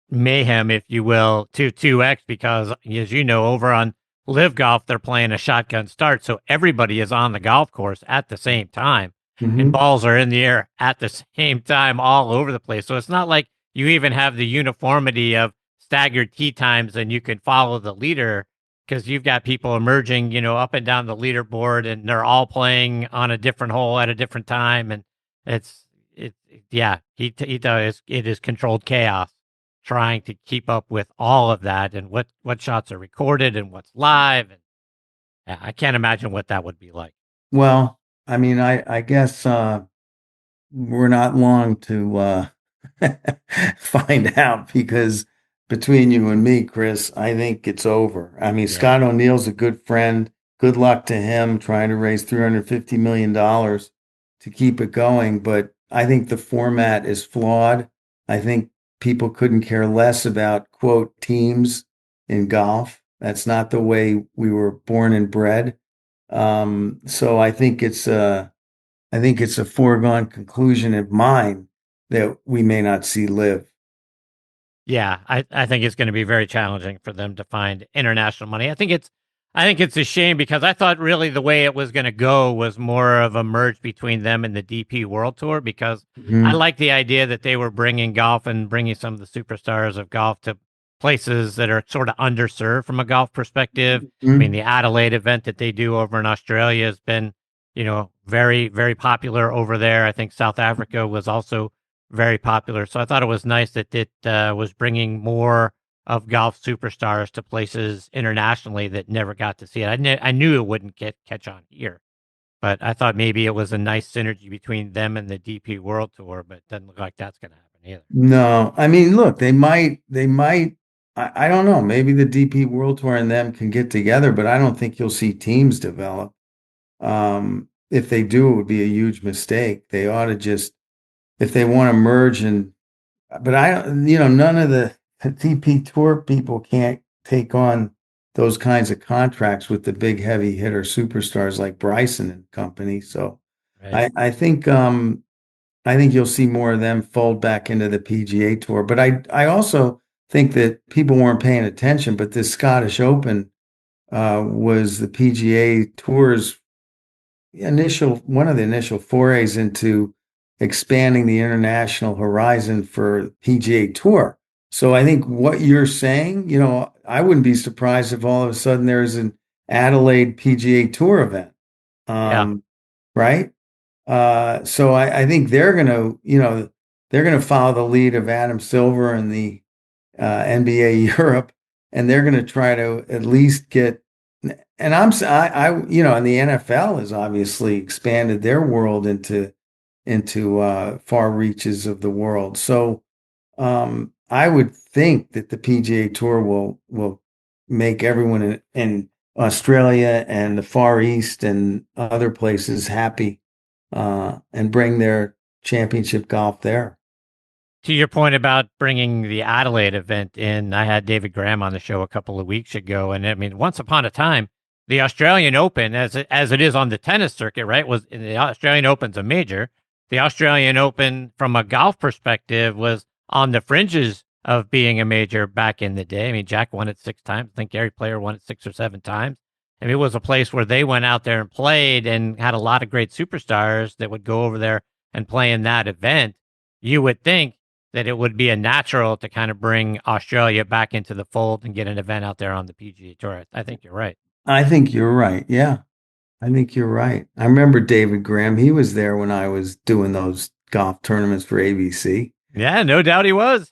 mayhem, if you will, to 2X, because, as you know, over on Live Golf, they're playing a shotgun start. So everybody is on the golf course at the same time, and balls are in the air at the same time all over the place. So it's not like you even have the uniformity of staggered tee times and you can follow the leader, because you've got people emerging, up and down the leaderboard, and they're all playing on a different hole at a different time. And it is controlled chaos trying to keep up with all of that, and what shots are recorded and what's live. And I can't imagine what that would be like. Well, I mean, I guess we're not long to find out because between you and me, Chris, I think it's over. I mean, Yeah. Scott O'Neill's a good friend. Good luck to him trying to raise $350 million to keep it going. But I think the format is flawed. I think people couldn't care less about, quote, teams in golf. That's not the way we were born and bred. So I think it's a foregone conclusion of mine that we may not see live. Yeah, I think it's going to be very challenging for them to find international money. I think it's a shame because I thought really the way it was going to go was more of a merge between them and the DP World Tour because I like the idea that they were bringing golf and bringing some of the superstars of golf to places that are sort of underserved from a golf perspective. I mean, the Adelaide event that they do over in Australia has been, very, very popular over there. I think South Africa was also very popular. So I thought it was nice that it was bringing more of golf superstars to places internationally that never got to see it. I knew it wouldn't catch on here, but I thought maybe it was a nice synergy between them and the DP World Tour, but it doesn't look like that's going to happen either. No, I mean, look, they might, I don't know, maybe the DP World Tour and them can get together, but I don't think you'll see teams develop. If they do, it would be a huge mistake. They ought to just, if they want to merge but none of the DP Tour people can't take on those kinds of contracts with the big heavy hitter superstars like Bryson and company. So Right. I think you'll see more of them fold back into the PGA Tour. But I also think that people weren't paying attention, but this Scottish Open was the PGA Tour's one of the initial forays into expanding the international horizon for PGA Tour. So I think what you're saying, I wouldn't be surprised if all of a sudden there's an Adelaide PGA Tour event. Yeah. Right? So I think they're gonna follow the lead of Adam Silver and the NBA Europe, and they're gonna try to at least get. And and the NFL has obviously expanded their world into far reaches of the world. So I would think that the PGA Tour will make everyone in Australia and the Far East and other places happy and bring their championship golf there. To your point about bringing the Adelaide event in, I had David Graham on the show a couple of weeks ago, and I mean, once upon a time, the Australian Open, as it is on the tennis circuit, right, was the Australian Open's a major. The Australian Open, from a golf perspective, was on the fringes of being a major back in the day. I mean, Jack won it 6 times. I think Gary Player won it 6 or 7 times. I mean, it was a place where they went out there and played and had a lot of great superstars that would go over there and play in that event. You would think that it would be a natural to kind of bring Australia back into the fold and get an event out there on the PGA Tour. I think you're right. I think you're right. Yeah, I think you're right. I remember David Graham. He was there when I was doing those golf tournaments for ABC. Yeah, no doubt he was.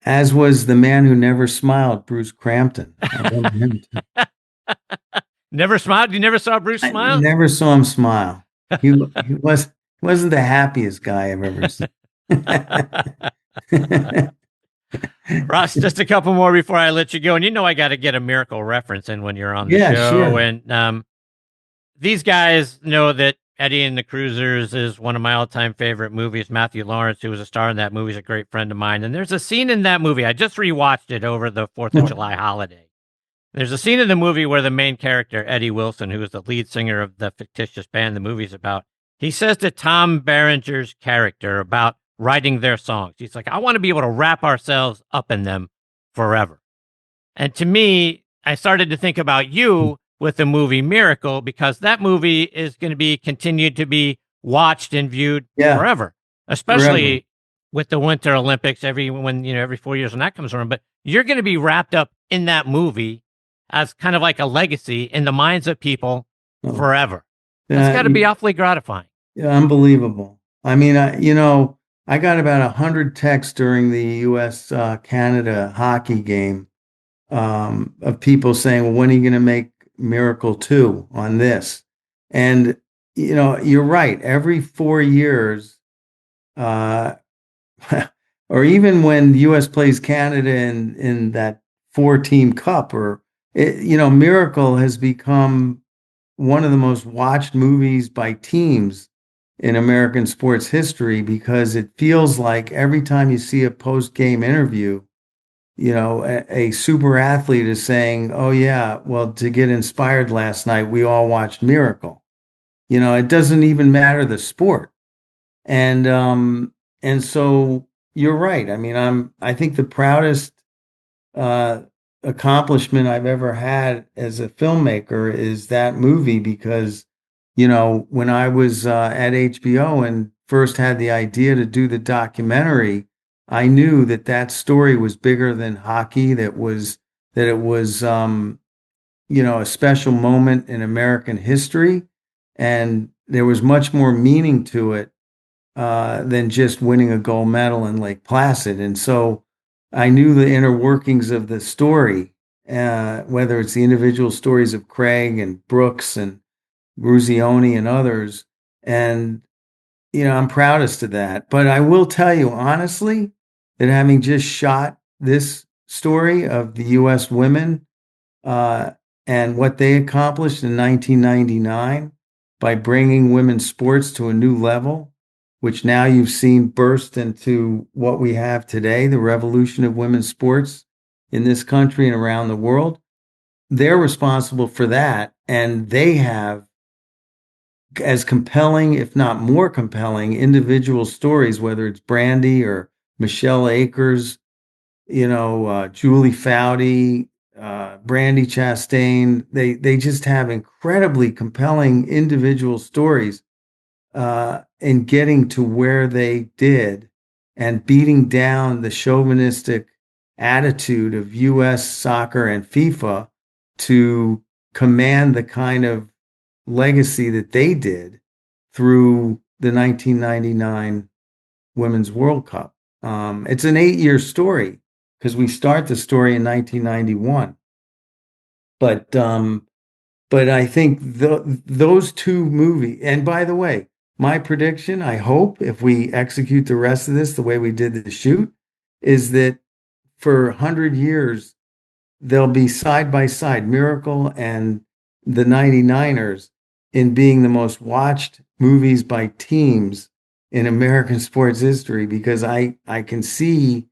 As was the man who never smiled, Bruce Crampton. I remember him too. Never smiled? You never saw Bruce smile? I never saw him smile. He wasn't the happiest guy I've ever seen. Ross, just a couple more before I let you go. And I got to get a Miracle reference in when you're on the show. Sure. And these guys know that Eddie and the Cruisers is one of my all-time favorite movies. Matthew Lawrence, who was a star in that movie, is a great friend of mine. And there's a scene in that movie. I just rewatched it over the 4th of July holiday. There's a scene in the movie where the main character, Eddie Wilson, who is the lead singer of the fictitious band the movie's about, he says to Tom Berenger's character about writing their songs. He's like, I want to be able to wrap ourselves up in them forever. And to me, I started to think about you with the movie Miracle, because that movie is going to be continued to be watched and viewed forever, especially with the Winter Olympics every 4 years when that comes around. But you're going to be wrapped up in that movie as kind of like a legacy in the minds of people forever. That's got to be awfully gratifying. Yeah, unbelievable. I mean, I got about 100 texts during the U.S. Canada hockey game of people saying, well, when are you going to make Miracle 2 on this? And, you're right. Every 4 years, uh, or even when the U.S. plays Canada in that 4-team cup, Miracle has become one of the most watched movies by teams in American sports history because it feels like every time you see a post-game interview, a super athlete is saying, "Oh yeah, well, to get inspired last night, we all watched Miracle." It doesn't even matter the sport. And so you're right. I mean, I think the proudest uh, accomplishment I've ever had as a filmmaker is that movie because, when I was at HBO and first had the idea to do the documentary, I knew that story was bigger than hockey. That it was a special moment in American history, and there was much more meaning to it than just winning a gold medal in Lake Placid. And so I knew the inner workings of the story, whether it's the individual stories of Craig and Brooks and Bruzioni and others. And, I'm proudest of that. But I will tell you honestly that having just shot this story of the U.S. women uh, and what they accomplished in 1999 by bringing women's sports to a new level, which now you've seen burst into what we have today, the revolution of women's sports in this country and around the world. They're responsible for that. And they have as compelling, if not more compelling, individual stories, whether it's Brandy or Michelle Akers, Julie Foudy, Brandy Chastain. They just have incredibly compelling individual stories in getting to where they did and beating down the chauvinistic attitude of U.S. soccer and FIFA to command the kind of legacy that they did through the 1999 Women's World Cup. It's an 8-year story because we start the story in 1991. But I think those two movies, and by the way, my prediction, I hope, if we execute the rest of this the way we did the shoot, is that for 100 years, they'll be side by side, Miracle and the 99ers, in being the most watched movies by teams in American sports history, because I can see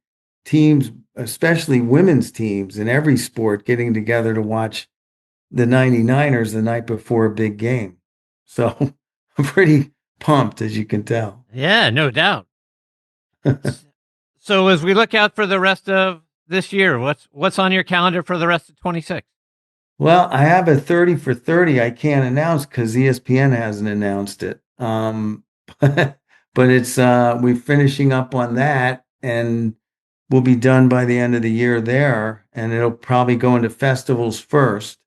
teams, especially women's teams in every sport, getting together to watch the 99ers the night before a big game. So I'm pretty pumped, as you can tell. Yeah, no doubt. So as we look out for the rest of this year, what's on your calendar for the rest of 26? Well, I have a 30 for 30 I can't announce because ESPN hasn't announced it. But it's we're finishing up on that, and we'll be done by the end of the year there, and it'll probably go into festivals first.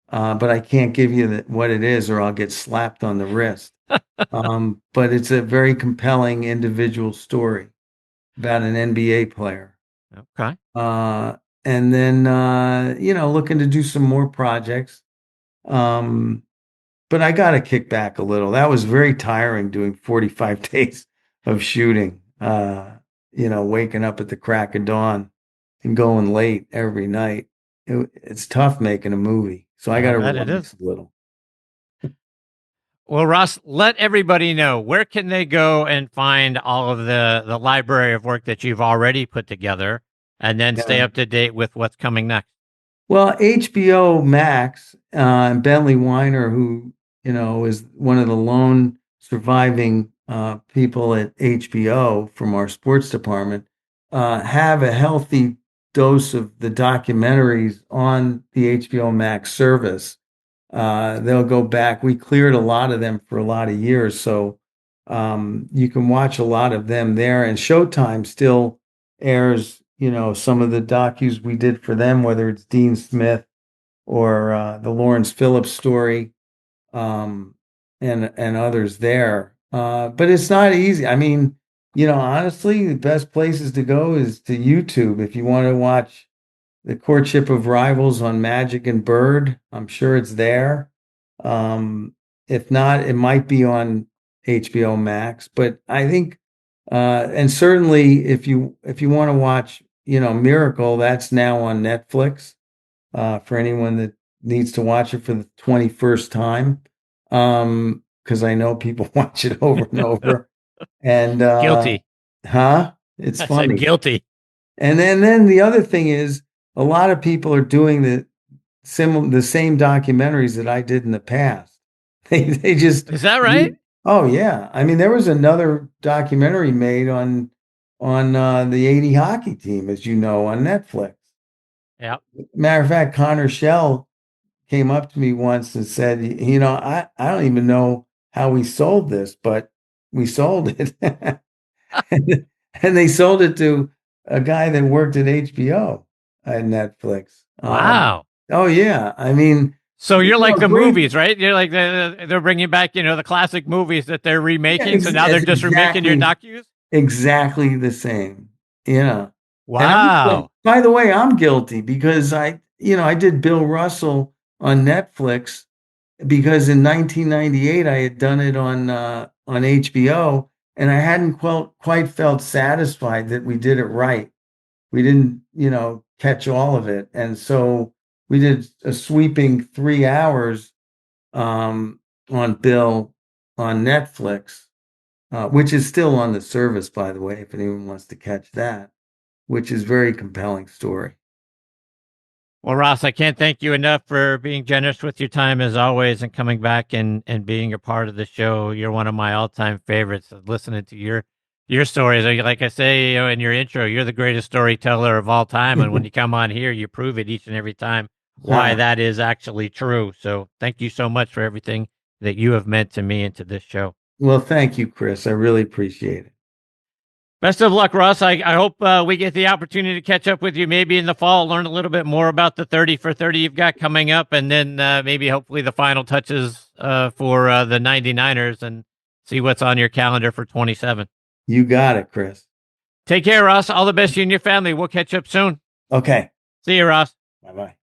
But I can't give you what it is, or I'll get slapped on the wrist. But it's a very compelling individual story about an NBA player. Okay. And then, looking to do some more projects. But I got to kick back a little. That was very tiring doing 45 days of shooting, waking up at the crack of dawn and going late every night. It's tough making a movie. So I got to relax a little. Well, Ross, let everybody know, where can they go and find all of the library of work that you've already put together, and then stay up to date with what's coming next? Well, HBO Max, and Bentley Weiner, who, is one of the lone surviving people at HBO from our sports department, have a healthy dose of the documentaries on the HBO Max service. They'll go back. We cleared a lot of them for a lot of years, so you can watch a lot of them there. And Showtime still airs, some of the docus we did for them, whether it's Dean Smith or the Lawrence Phillips story, and others there. But it's not easy. I mean, honestly, the best places to go is to YouTube if you want to watch The Courtship of Rivals on Magic and Bird. I'm sure it's there. If not, it might be on HBO Max. But I think, and certainly if you want to watch, Miracle, that's now on Netflix for anyone that needs to watch it for the 21st time. Because I know people watch it over and over. And Guilty. It's I funny. said guilty. And then the other thing is, a lot of people are doing the same documentaries that I did in the past. They just Is that right? Oh yeah. I mean, there was another documentary made on the '80 hockey team, as you know, on Netflix. Yeah. Matter of fact, Connor Shell came up to me once and said, I don't even know how we sold this, but we sold it. and they sold it to a guy that worked at HBO at Netflix. Wow. Oh yeah. I mean, so you're like the great. movies, right? You're like they're bringing back, the classic movies that they're remaking. So now they're just remaking your docus? Exactly the same. Yeah. Wow. By the way, I'm guilty because I did Bill Russell on Netflix because in 1998 I had done it on HBO, and I hadn't quite felt satisfied that we did it right. We didn't, catch all of it. And so we did a sweeping 3 hours on Bill on Netflix, which is still on the service, by the way, if anyone wants to catch that, which is very compelling story. Well, Ross, I can't thank you enough for being generous with your time as always and coming back and being a part of the show. You're one of my all-time favorites. Listening to your stories, like I say, in your intro, you're the greatest storyteller of all time. And when you come on here, you prove it each and every time why that is actually true. So thank you so much for everything that you have meant to me and to this show. Well, thank you, Chris. I really appreciate it. Best of luck, Ross. I hope we get the opportunity to catch up with you maybe in the fall, learn a little bit more about the 30 for 30 you've got coming up, and then maybe hopefully the final touches for the 99ers and see what's on your calendar for 27. You got it, Chris. Take care, Ross. All the best to you and your family. We'll catch up soon. Okay. See you, Ross. Bye-bye.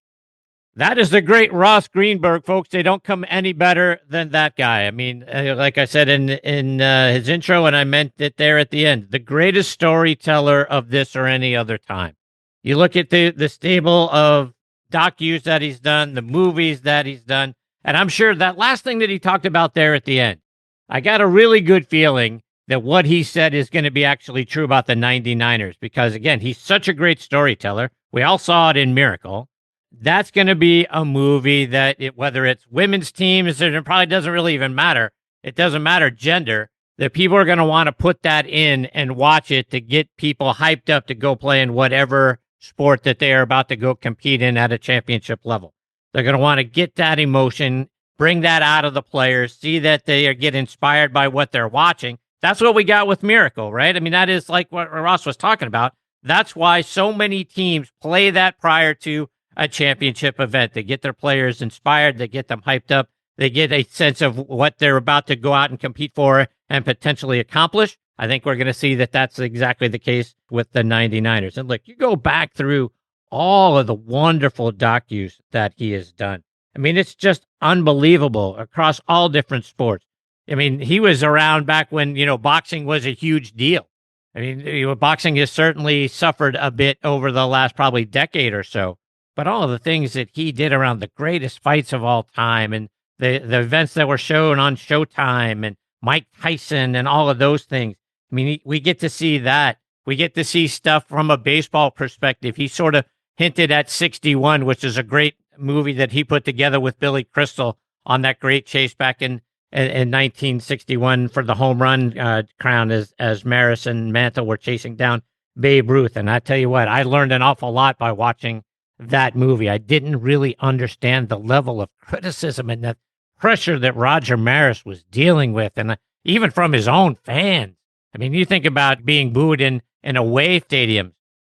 That is the great Ross Greenburg, folks. They don't come any better than that guy. I mean, like I said in his intro, and I meant it there at the end, the greatest storyteller of this or any other time. You look at the stable of docus that he's done, the movies that he's done, and I'm sure that last thing that he talked about there at the end, I got a really good feeling that what he said is going to be actually true about the 99ers because, again, he's such a great storyteller. We all saw it in Miracle. That's going to be a movie that whether it's women's teams, it probably doesn't really even matter. It doesn't matter gender. That people are going to want to put that in and watch it to get people hyped up to go play in whatever sport that they are about to go compete in at a championship level. They're going to want to get that emotion, bring that out of the players, see that they get inspired by what they're watching. That's what we got with Miracle, right? I mean, that is like what Ross was talking about. That's why so many teams play that prior to a championship event. They get their players inspired. They get them hyped up. They get a sense of what they're about to go out and compete for and potentially accomplish. I think we're going to see that that's exactly the case with the 99ers. And look, you go back through all of the wonderful docus that he has done. I mean, it's just unbelievable across all different sports. I mean, he was around back when, boxing was a huge deal. I mean, boxing has certainly suffered a bit over the last probably decade or so. But all of the things that he did around the greatest fights of all time and the events that were shown on Showtime and Mike Tyson and all of those things. I mean, we get to see that. We get to see stuff from a baseball perspective. He sort of hinted at 61, which is a great movie that he put together with Billy Crystal on that great chase back in 1961 for the home run crown as Maris and Mantle were chasing down Babe Ruth. And I tell you what, I learned an awful lot by watching that movie. I didn't really understand the level of criticism and the pressure that Roger Maris was dealing with, and even from his own fans. I mean, you think about being booed in away stadiums,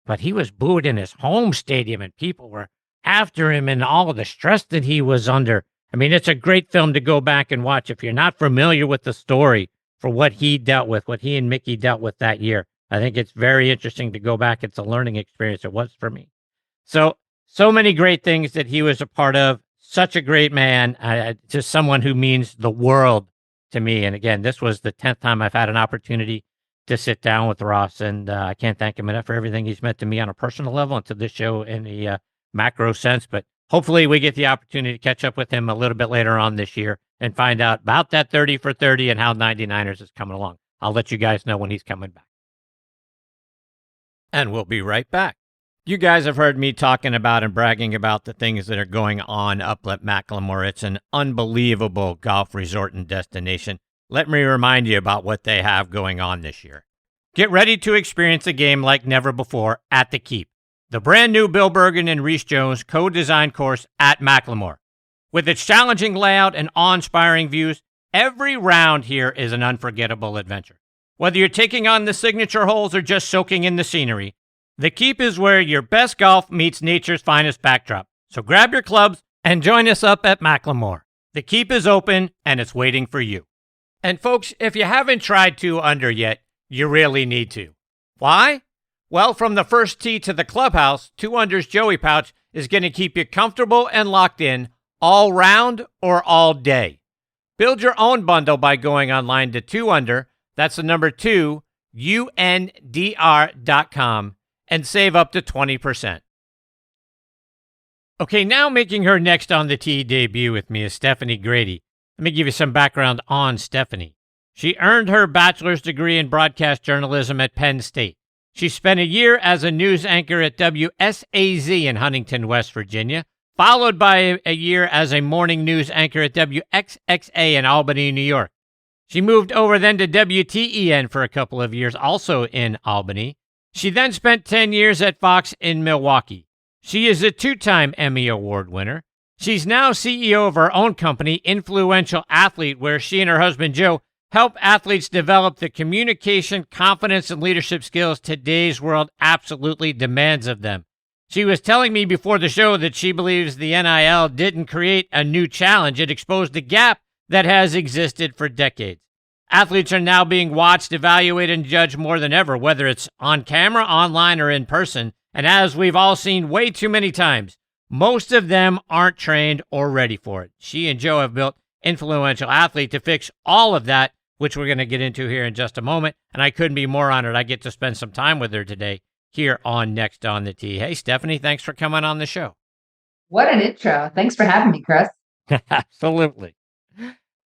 but he was booed in his home stadium, and people were after him and all of the stress that he was under. I mean, it's a great film to go back and watch if you're not familiar with the story for what he dealt with, what he and Mickey dealt with that year. I think it's very interesting to go back. It's a learning experience. It was for me. So many great things that he was a part of, such a great man. Just someone who means the world to me. And again, this was the 10th time I've had an opportunity to sit down with Ross, and I can't thank him enough for everything he's meant to me on a personal level and to this show in the macro sense. But hopefully we get the opportunity to catch up with him a little bit later on this year and find out about that 30 for 30 and how 99ers is coming along. I'll let you guys know when he's coming back. And we'll be right back. You guys have heard me talking about and bragging about the things that are going on up at Macklemore. It's an unbelievable golf resort and destination. Let me remind you about what they have going on this year. Get ready to experience a game like never before at the Keep, the brand new Bill Bergen and Reese Jones co-designed course at Macklemore. With its challenging layout and awe-inspiring views, every round here is an unforgettable adventure. Whether you're taking on the signature holes or just soaking in the scenery, the Keep is where your best golf meets nature's finest backdrop. So grab your clubs and join us up at Macklemore. The Keep is open and it's waiting for you. And folks, if you haven't tried 2 Under yet, you really need to. Why? Well, from the first tee to the clubhouse, 2 Under's Joey Pouch is going to keep you comfortable and locked in all round or all day. Build your own bundle by going online to 2 Under, that's the number 2, UNDR.com, and save up to 20%. Okay, now making her next on the tee debut with me is Stephanie Grady. Let me give you some background on Stephanie. She earned her bachelor's degree in broadcast journalism at Penn State. She spent a year as a news anchor at WSAZ in Huntington, West Virginia, followed by a year as a morning news anchor at WXXA in Albany, New York. She moved over then to WTEN for a couple of years, also in Albany. She then spent 10 years at Fox in Milwaukee. She is a 2-time Emmy Award winner. She's now CEO of her own company, Influential Athlete, where she and her husband, Joe, help athletes develop the communication, confidence, and leadership skills today's world absolutely demands of them. She was telling me before the show that she believes the NIL didn't create a new challenge. It exposed a gap that has existed for decades. Athletes are now being watched, evaluated, and judged more than ever, whether it's on camera, online, or in person. And as we've all seen way too many times, most of them aren't trained or ready for it. She and Joe have built Influential Athlete to fix all of that, which we're going to get into here in just a moment. And I couldn't be more honored. I get to spend some time with her today here on Next on the Tee. Hey, Stephanie, thanks for coming on the show. What an intro. Thanks for having me, Chris. Absolutely.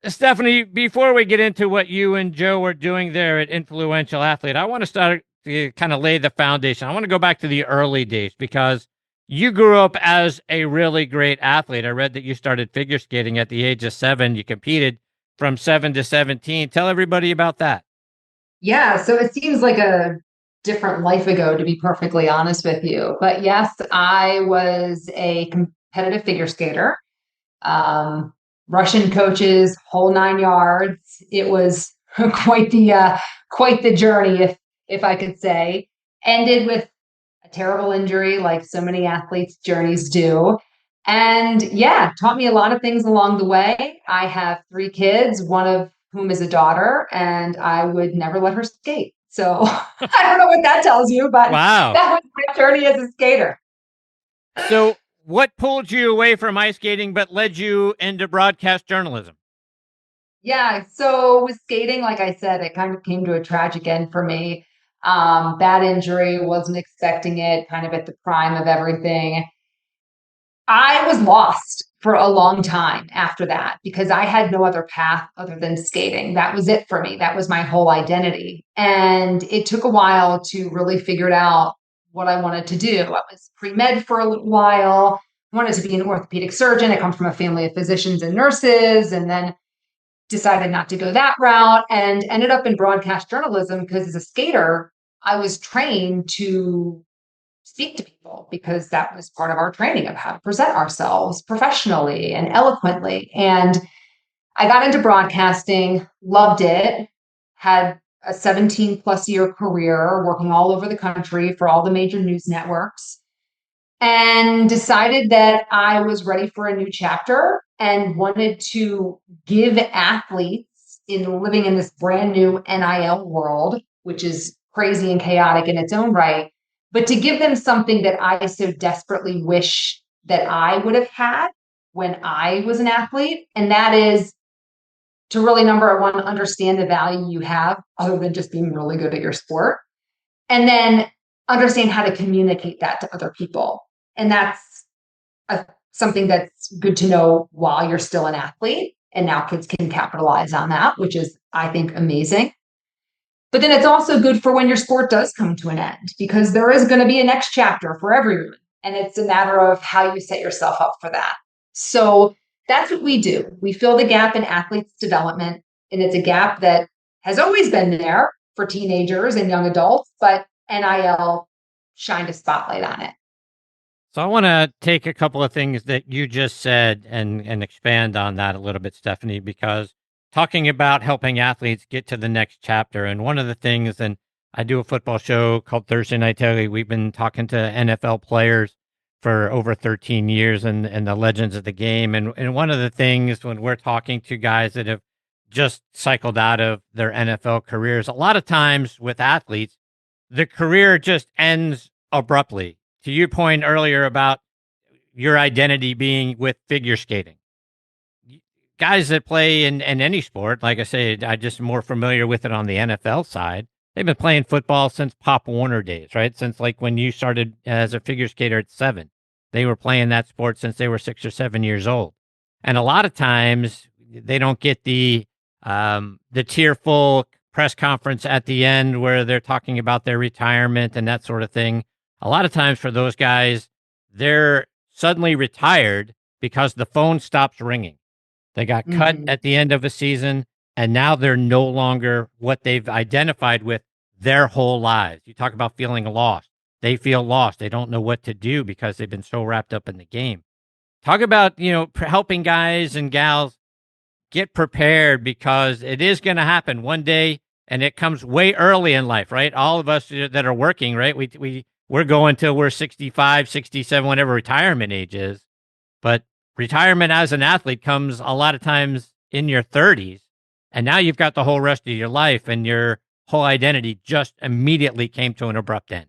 Stephanie, before we get into what you and Joe are doing there at Influential Athlete, I want to start to kind of lay the foundation. I want to go back to the early days because you grew up as a really great athlete. I read that you started figure skating at the age of 7. You competed from 7 to 17. Tell everybody about that. Yeah, so it seems like a different life ago, to be perfectly honest with you. But yes, I was a competitive figure skater. Russian coaches, whole 9 yards. It was quite the journey, if I could say. Ended with a terrible injury, like so many athletes' journeys do. And yeah, taught me a lot of things along the way. I have 3 kids, one of whom is a daughter, and I would never let her skate. So I don't know what that tells you, but wow, that was my journey as a skater. So what pulled you away from ice skating but led you into broadcast journalism? Yeah, so with skating, like I said, it kind of came to a tragic end for me. Bad injury, wasn't expecting it, kind of at the prime of everything. I was lost for a long time after that because I had no other path other than skating. That was it for me. That was my whole identity. And it took a while to really figure out what I wanted to do. I was pre-med for a little while. I wanted to be an orthopedic surgeon. I come from a family of physicians and nurses, and then decided not to go that route and ended up in broadcast journalism because as a skater, I was trained to speak to people because that was part of our training of how to present ourselves professionally and eloquently. And I got into broadcasting, loved it, had a 17 plus year career working all over the country for all the major news networks, and decided that I was ready for a new chapter and wanted to give athletes living in this brand new NIL world, which is crazy and chaotic in its own right, but to give them something that I so desperately wish that I would have had when I was an athlete. And that is to really, number one, understand the value you have other than just being really good at your sport. And then understand how to communicate that to other people. And that's something that's good to know while you're still an athlete. And now kids can capitalize on that, which is, I think, amazing. But then it's also good for when your sport does come to an end, because there is going to be a next chapter for everyone. And it's a matter of how you set yourself up for that. So that's what we do. We fill the gap in athletes' development. And it's a gap that has always been there for teenagers and young adults, but NIL shined a spotlight on it. So I want to take a couple of things that you just said and expand on that a little bit, Stephanie, because talking about helping athletes get to the next chapter. And one of the things, and I do a football show called Thursday Night Telly. We've been talking to NFL players for over 13 years and the legends of the game. And one of the things when we're talking to guys that have just cycled out of their NFL careers, a lot of times with athletes, the career just ends abruptly. To your point earlier about your identity being with figure skating, guys that play in any sport, like I say, I'm just more familiar with it on the NFL side. They've been playing football since Pop Warner days, right? Since like when you started as a figure skater at 7, they were playing that sport since they were 6 or 7 years old. And a lot of times they don't get the tearful press conference at the end where they're talking about their retirement and that sort of thing. A lot of times for those guys, they're suddenly retired because the phone stops ringing. They got cut at the end of a season, and now they're no longer what they've identified with their whole lives. You talk about feeling lost. They feel lost. They don't know what to do because they've been so wrapped up in the game. Talk about, helping guys and gals get prepared, because it is going to happen one day, and it comes way early in life, right? All of us that are working, right? We're going till we're 65, 67, whatever retirement age is. But retirement as an athlete comes a lot of times in your 30s. And now you've got the whole rest of your life, and your whole identity just immediately came to an abrupt end.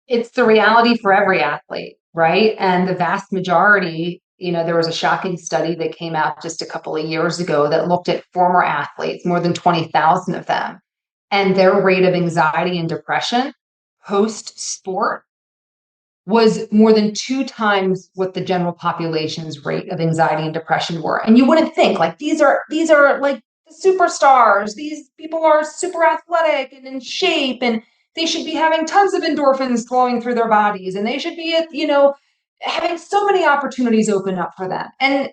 It's the reality for every athlete, right? And the vast majority, there was a shocking study that came out just a couple of years ago that looked at former athletes, more than 20,000 of them, and their rate of anxiety and depression post-sport was more than 2 times what the general population's rate of anxiety and depression were. And you wouldn't think, like, these are like the superstars. These people are super athletic and in shape, and they should be having tons of endorphins flowing through their bodies, and they should be, having so many opportunities open up for them. And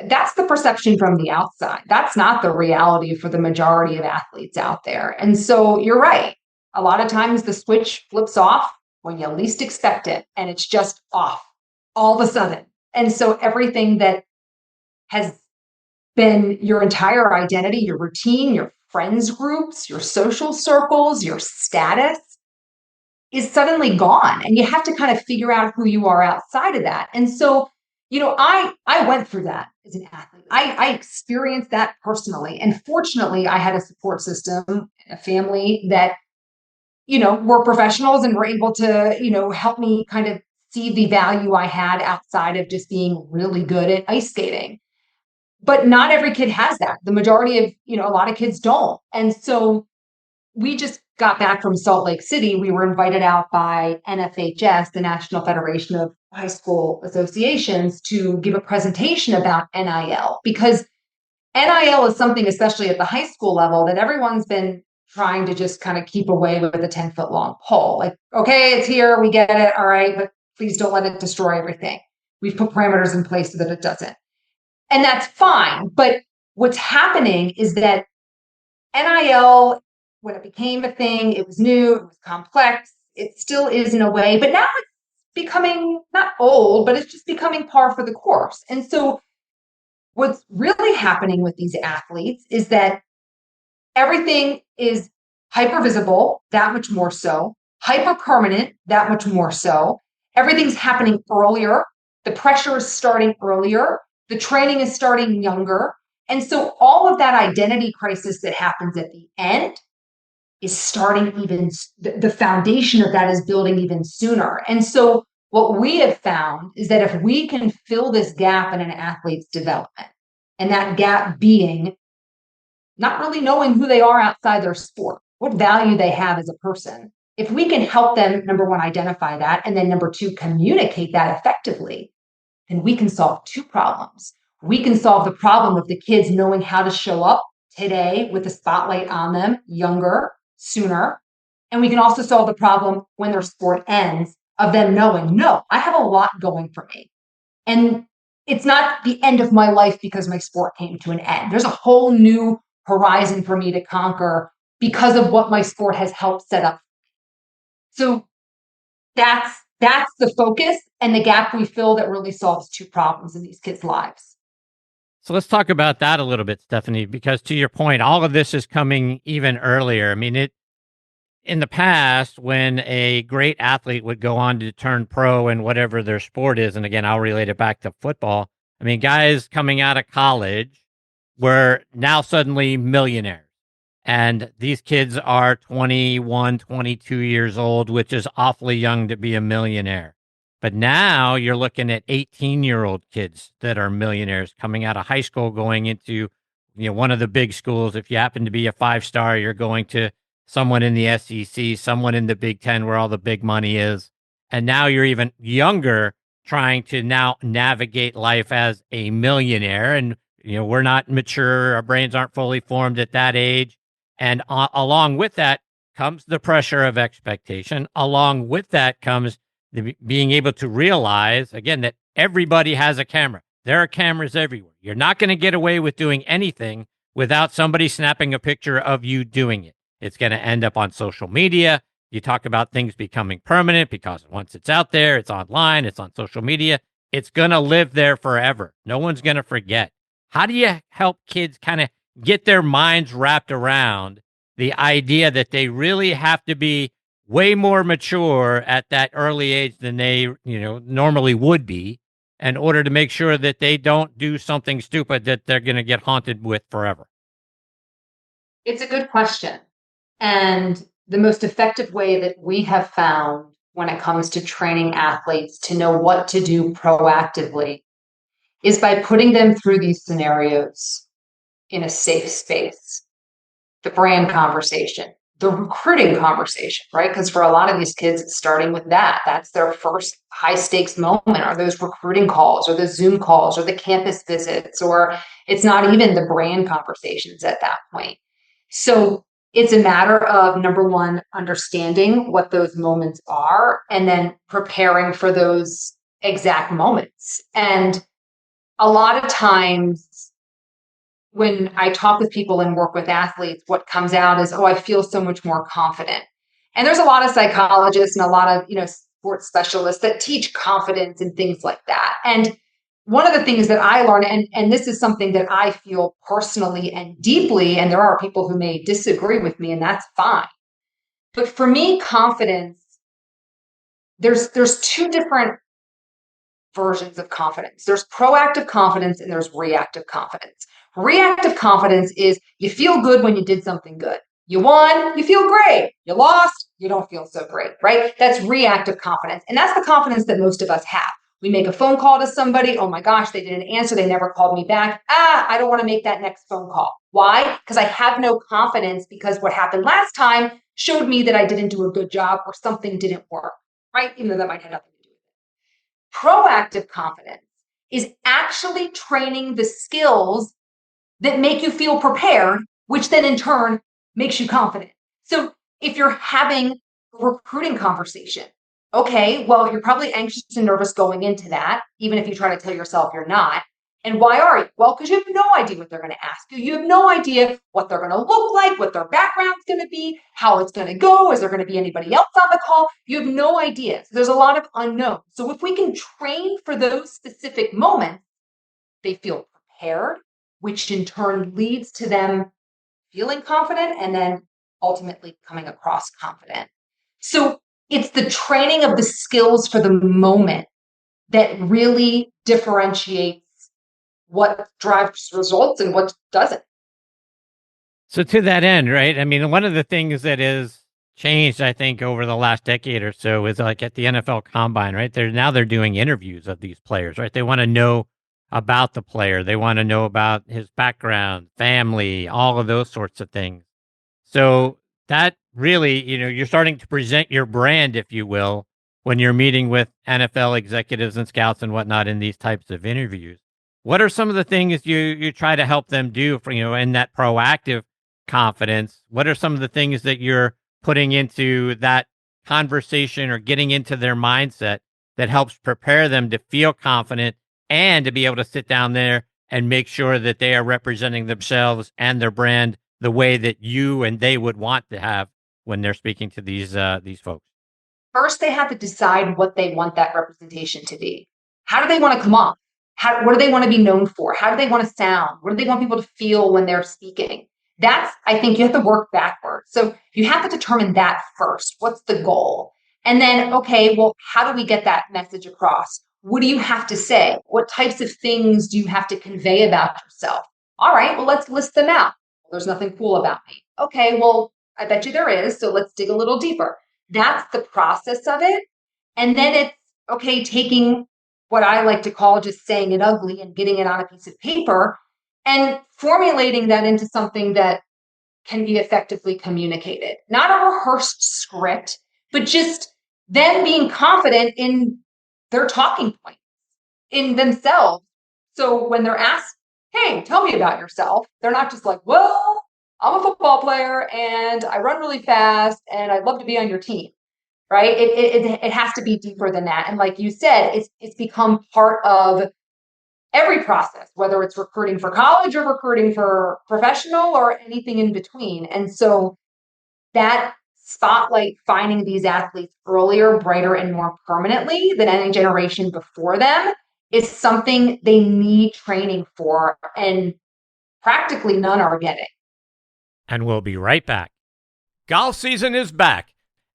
that's the perception from the outside. That's not the reality for the majority of athletes out there. And so you're right. A lot of times the switch flips off when you least expect it, and it's just off all of a sudden. And so everything that has been your entire identity, your routine, your friends groups, your social circles, your status is suddenly gone. And you have to kind of figure out who you are outside of that. And so, I went through that as an athlete. I experienced that personally. And fortunately, I had a support system, a family that were professionals and were able to, help me kind of see the value I had outside of just being really good at ice skating. But not every kid has that. The majority of, a lot of kids don't. And so we just got back from Salt Lake City. We were invited out by NFHS, the National Federation of High School Associations, to give a presentation about NIL, because NIL is something, especially at the high school level, that everyone's been trying to just kind of keep away with a 10-foot long pole. Like, okay, it's here, we get it, all right, but please don't let it destroy everything. We've put parameters in place so that it doesn't. And that's fine. But what's happening is that NIL, when it became a thing, it was new, it was complex, it still is in a way, but now it's becoming not old, but it's just becoming par for the course. And so what's really happening with these athletes is that everything is hyper visible, that much more so, hyper permanent, that much more so. Everything's happening earlier. The pressure is starting earlier. The training is starting younger. And so all of that identity crisis that happens at the end is starting the foundation of that is building even sooner. And so What we have found is that if we can fill this gap in an athlete's development, and that gap being not really knowing who they are outside their sport, what value they have as a person, if we can help them, number one, identify that, and then number two, communicate that effectively, then we can solve two problems. We can solve the problem of the kids knowing how to show up today with the spotlight on them younger, sooner. And we can also solve the problem when their sport ends of them knowing, no, I have a lot going for me. And it's not the end of my life because my sport came to an end. There's a whole new horizon for me to conquer because of what my sport has helped set up. So that's the focus and the gap we fill that really solves two problems in these kids' lives. So let's talk about that a little bit, Stephanie, because to your point, all of this is coming even earlier. I mean, in the past, when a great athlete would go on to turn pro in whatever their sport is, and again, I'll relate it back to football. I mean, guys coming out of college were now suddenly millionaires. And these kids are 21, 22 years old, which is awfully young to be a millionaire. But now you're looking at 18-year-old kids that are millionaires coming out of high school, going into, one of the big schools. If you happen to be a 5-star, you're going to someone in the SEC, someone in the Big Ten where all the big money is. And now you're even younger trying to now navigate life as a millionaire. And, we're not mature. Our brains aren't fully formed at that age. And along with that comes the pressure of expectation. Along with that comes being able to realize, again, that everybody has a camera. There are cameras everywhere. You're not going to get away with doing anything without somebody snapping a picture of you doing it. It's going to end up on social media. You talk about things becoming permanent because once it's out there, it's online, it's on social media. It's going to live there forever. No one's going to forget. How do you help kids kind of get their minds wrapped around the idea that they really have to be way more mature at that early age than they, normally would be in order to make sure that they don't do something stupid that they're going to get haunted with forever? It's a good question. And the most effective way that we have found when it comes to training athletes to know what to do proactively is by putting them through these scenarios in a safe space. The brand conversation, the recruiting conversation, right? Because for a lot of these kids, it's starting with that. That's their first high stakes moment, are those recruiting calls or the Zoom calls or the campus visits, or it's not even the brand conversations at that point. So it's a matter of, number one, understanding what those moments are and then preparing for those exact moments. And a lot of times when I talk with people and work with athletes, what comes out is, I feel so much more confident. And there's a lot of psychologists and a lot of, sports specialists that teach confidence and things like that. And one of the things that I learned, and this is something that I feel personally and deeply, and there are people who may disagree with me, and that's fine. But for me, confidence, there's two different versions of confidence. There's proactive confidence and there's reactive confidence. Reactive confidence is you feel good when you did something good. You won, you feel great. You lost, you don't feel so great, right? That's reactive confidence. And that's the confidence that most of us have. We make a phone call to somebody. Oh my gosh, they didn't answer. They never called me back. I don't want to make that next phone call. Why? Because I have no confidence because what happened last time showed me that I didn't do a good job or something didn't work, right? Even though that might have nothing to do with it. Proactive confidence is actually training the skills that make you feel prepared, which then in turn makes you confident. So if you're having a recruiting conversation, okay, well, you're probably anxious and nervous going into that, even if you try to tell yourself you're not. And why are you? Well, because you have no idea what they're going to ask you. You have no idea what they're going to look like, what their background's going to be, how it's going to go. Is there going to be anybody else on the call? You have no idea. So there's a lot of unknowns. So if we can train for those specific moments, they feel prepared, which in turn leads to them feeling confident and then ultimately coming across confident. So it's the training of the skills for the moment that really differentiates what drives results and what doesn't. So to that end, right? I mean, one of the things that is changed, I think, over the last decade or so is like at the NFL Combine, right? They're doing interviews of these players, right? They want to know about the player. They want to know about his background, family, all of those sorts of things. So that really, you're starting to present your brand, if you will, when you're meeting with NFL executives and scouts and whatnot in these types of interviews. What are some of the things you try to help them do for, in that proactive confidence? What are some of the things that you're putting into that conversation or getting into their mindset that helps prepare them to feel confident and to be able to sit down there and make sure that they are representing themselves and their brand the way that you and they would want to have when they're speaking to these folks? First, they have to decide what they want that representation to be. How do they want to come off? What do they want to be known for? How do they want to sound? What do they want people to feel when they're speaking? I think you have to work backwards. So you have to determine that first. What's the goal? And then, okay, well, how do we get that message across? What do you have to say? What types of things do you have to convey about yourself? All right, well, let's list them out. Well, there's nothing cool about me. Okay, well, I bet you there is. So let's dig a little deeper. That's the process of it. And then it's, okay, taking what I like to call just saying it ugly and getting it on a piece of paper and formulating that into something that can be effectively communicated. Not a rehearsed script, but just them being confident in their talking points, in themselves. So when they're asked, hey, tell me about yourself, they're not just like, well, I'm a football player and I run really fast and I'd love to be on your team, right? It has to be deeper than that. And like you said, it's become part of every process, whether it's recruiting for college or recruiting for professional or anything in between. And so that spotlight finding these athletes earlier, brighter, and more permanently than any generation before them is something they need training for, and practically none are getting. And we'll be right back. Golf season is back,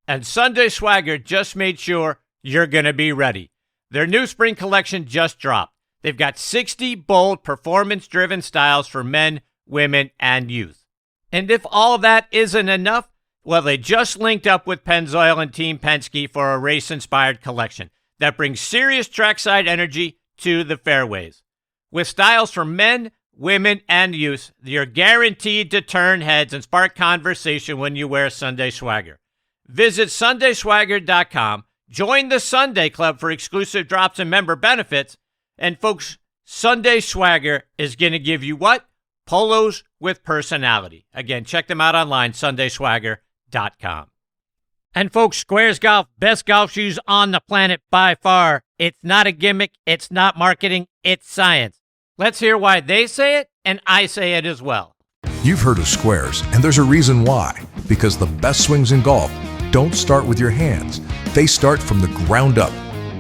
and Sunday Swagger just made sure you're going to be ready. Their new spring collection just dropped. They've got 60 bold, performance-driven styles for men, women, and youth. And if all of that isn't enough, well, they just linked up with Pennzoil and Team Penske for a race-inspired collection that brings serious trackside energy to the fairways. With styles for men, women, and youth, you're guaranteed to turn heads and spark conversation when you wear Sunday Swagger. Visit SundaySwagger.com, join the Sunday Club for exclusive drops and member benefits, and folks, Sunday Swagger is going to give you what? Polos with personality. Again, check them out online, SundaySwagger.com. And folks, Squares Golf, best golf shoes on the planet by far. It's not a gimmick, it's not marketing, it's science. Let's hear why they say it, and I say it as well. You've heard of Squares, and there's a reason why. Because the best swings in golf don't start with your hands. They start from the ground up.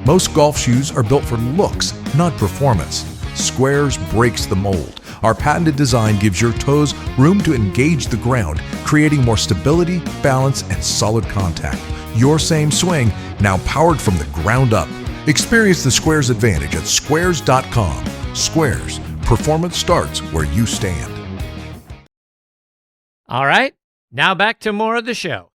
Most golf shoes are built for looks, not performance. Squares breaks the mold. Our patented design gives your toes room to engage the ground, creating more stability, balance, and solid contact. Your same swing, now powered from the ground up. Experience the Squares advantage at squares.com. Squares. Performance starts where you stand. All right, now back to more of the show.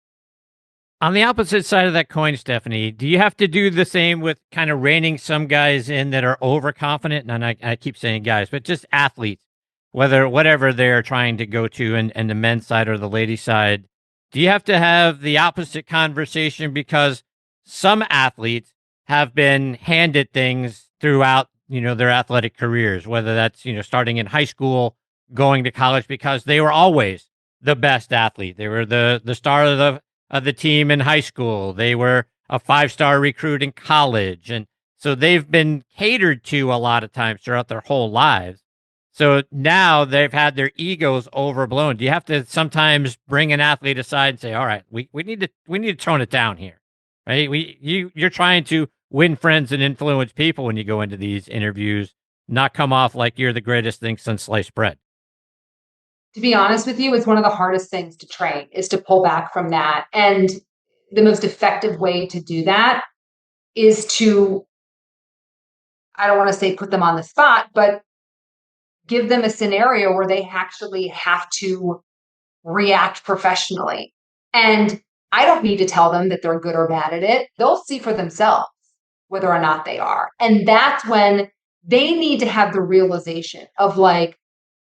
On the opposite side of that coin, Stephanie, do you have to do the same with kind of reining some guys in that are overconfident? And I keep saying guys, but just athletes, whatever they're trying to go to, and the men's side or the ladies' side. Do you have to have the opposite conversation because some athletes have been handed things throughout, their athletic careers, whether that's, starting in high school, going to college, because they were always the best athlete. They were the star of the team in high school. They were a 5-star recruit in college. And so they've been catered to a lot of times throughout their whole lives. So now they've had their egos overblown. Do you have to sometimes bring an athlete aside and say, all right, we need to tone it down here, right? You're trying to win friends and influence people when you go into these interviews, not come off like you're the greatest thing since sliced bread. To be honest with you, it's one of the hardest things to train, is to pull back from that. And the most effective way to do that is to, I don't want to say put them on the spot, but give them a scenario where they actually have to react professionally. And I don't need to tell them that they're good or bad at it. They'll see for themselves whether or not they are. And that's when they need to have the realization of like,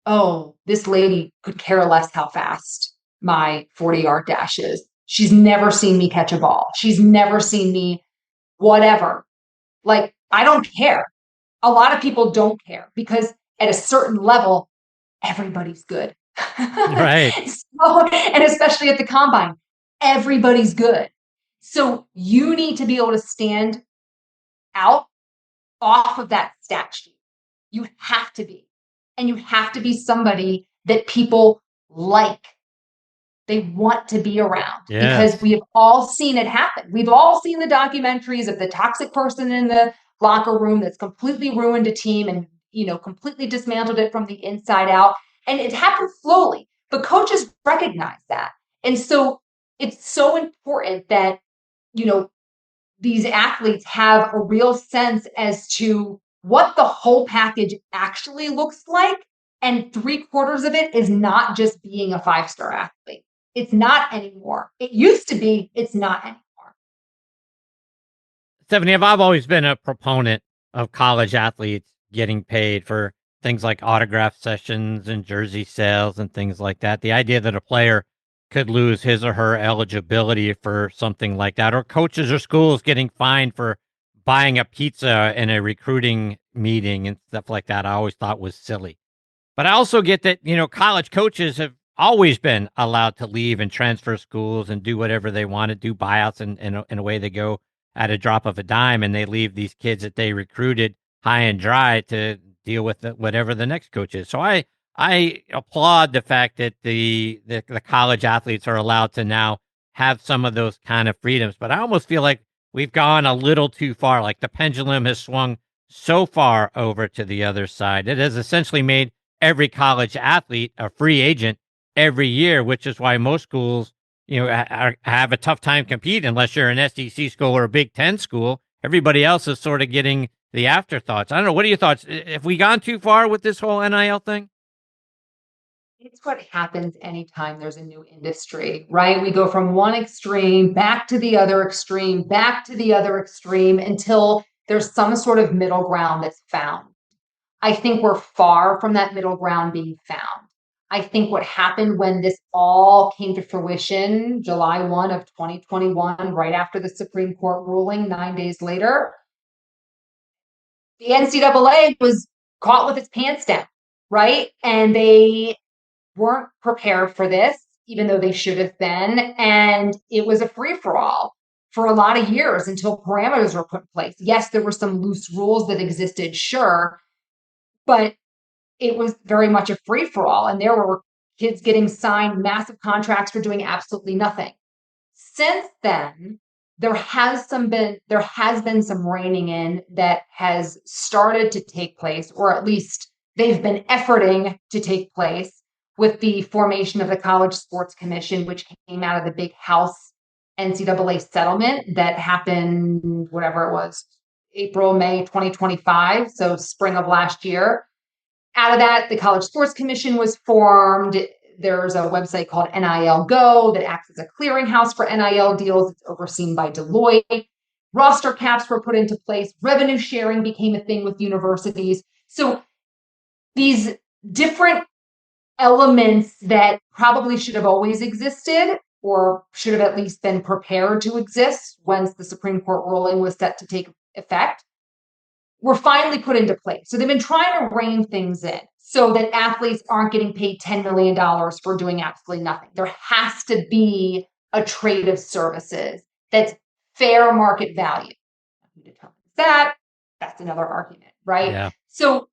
oh, this lady could care less how fast my 40-yard dash is. She's never seen me catch a ball. She's never seen me whatever. Like, I don't care. A lot of people don't care because at a certain level, everybody's good. Right. So, and especially at the combine, everybody's good. So you need to be able to stand out off of that stat sheet. You have to be. And you have to be somebody that people like. They want to be around because we have all seen it happen. We've all seen the documentaries of the toxic person in the locker room that's completely ruined a team and, completely dismantled it from the inside out. And it happens slowly, but coaches recognize that. And so it's so important that, these athletes have a real sense as to what the whole package actually looks like. And 3/4 of it is not just being a 5-star athlete. It's not anymore. It used to be, it's not anymore. Stephanie, I've always been a proponent of college athletes getting paid for things like autograph sessions and jersey sales and things like that. The idea that a player could lose his or her eligibility for something like that, or coaches or schools getting fined for buying a pizza in a recruiting meeting and stuff like that, I always thought was silly. But I also get that, college coaches have always been allowed to leave and transfer schools and do whatever they want to do, buyouts, and away they go at a drop of a dime, and they leave these kids that they recruited high and dry to deal with whatever the next coach is. So I applaud the fact that the college athletes are allowed to now have some of those kind of freedoms, but I almost feel like we've gone a little too far. Like the pendulum has swung so far over to the other side. It has essentially made every college athlete a free agent every year, which is why most schools, have a tough time competing unless you're an SEC school or a Big Ten school. Everybody else is sort of getting the afterthoughts. I don't know. What are your thoughts? Have we gone too far with this whole NIL thing? It's what happens anytime there's a new industry, right? We go from one extreme back to the other extreme, back to the other extreme until there's some sort of middle ground that's found. I think we're far from that middle ground being found. I think what happened when this all came to fruition, July 1 of 2021, right after the Supreme Court ruling, 9 days later, the NCAA was caught with its pants down, right? And they weren't prepared for this, even though they should have been. And it was a free-for-all for a lot of years until parameters were put in place. Yes, there were some loose rules that existed, sure, but it was very much a free-for-all. And there were kids getting signed massive contracts for doing absolutely nothing. Since then, there has been some reining in that has started to take place, or at least they've been efforting to take place with the formation of the College Sports Commission, which came out of the big House NCAA settlement that happened, whatever it was, April, May 2025, so spring of last year. Out of that, the College Sports Commission was formed. There's a website called NIL Go that acts as a clearinghouse for NIL deals. It's overseen by Deloitte. Roster caps were put into place. Revenue sharing became a thing with universities. So these different elements that probably should have always existed or should have at least been prepared to exist once the Supreme Court ruling was set to take effect were finally put into place. So they've been trying to rein things in so that athletes aren't getting paid $10 million for doing absolutely nothing. There has to be a trade of services that's fair market value. Who determines that? That's another argument, right? Yeah. So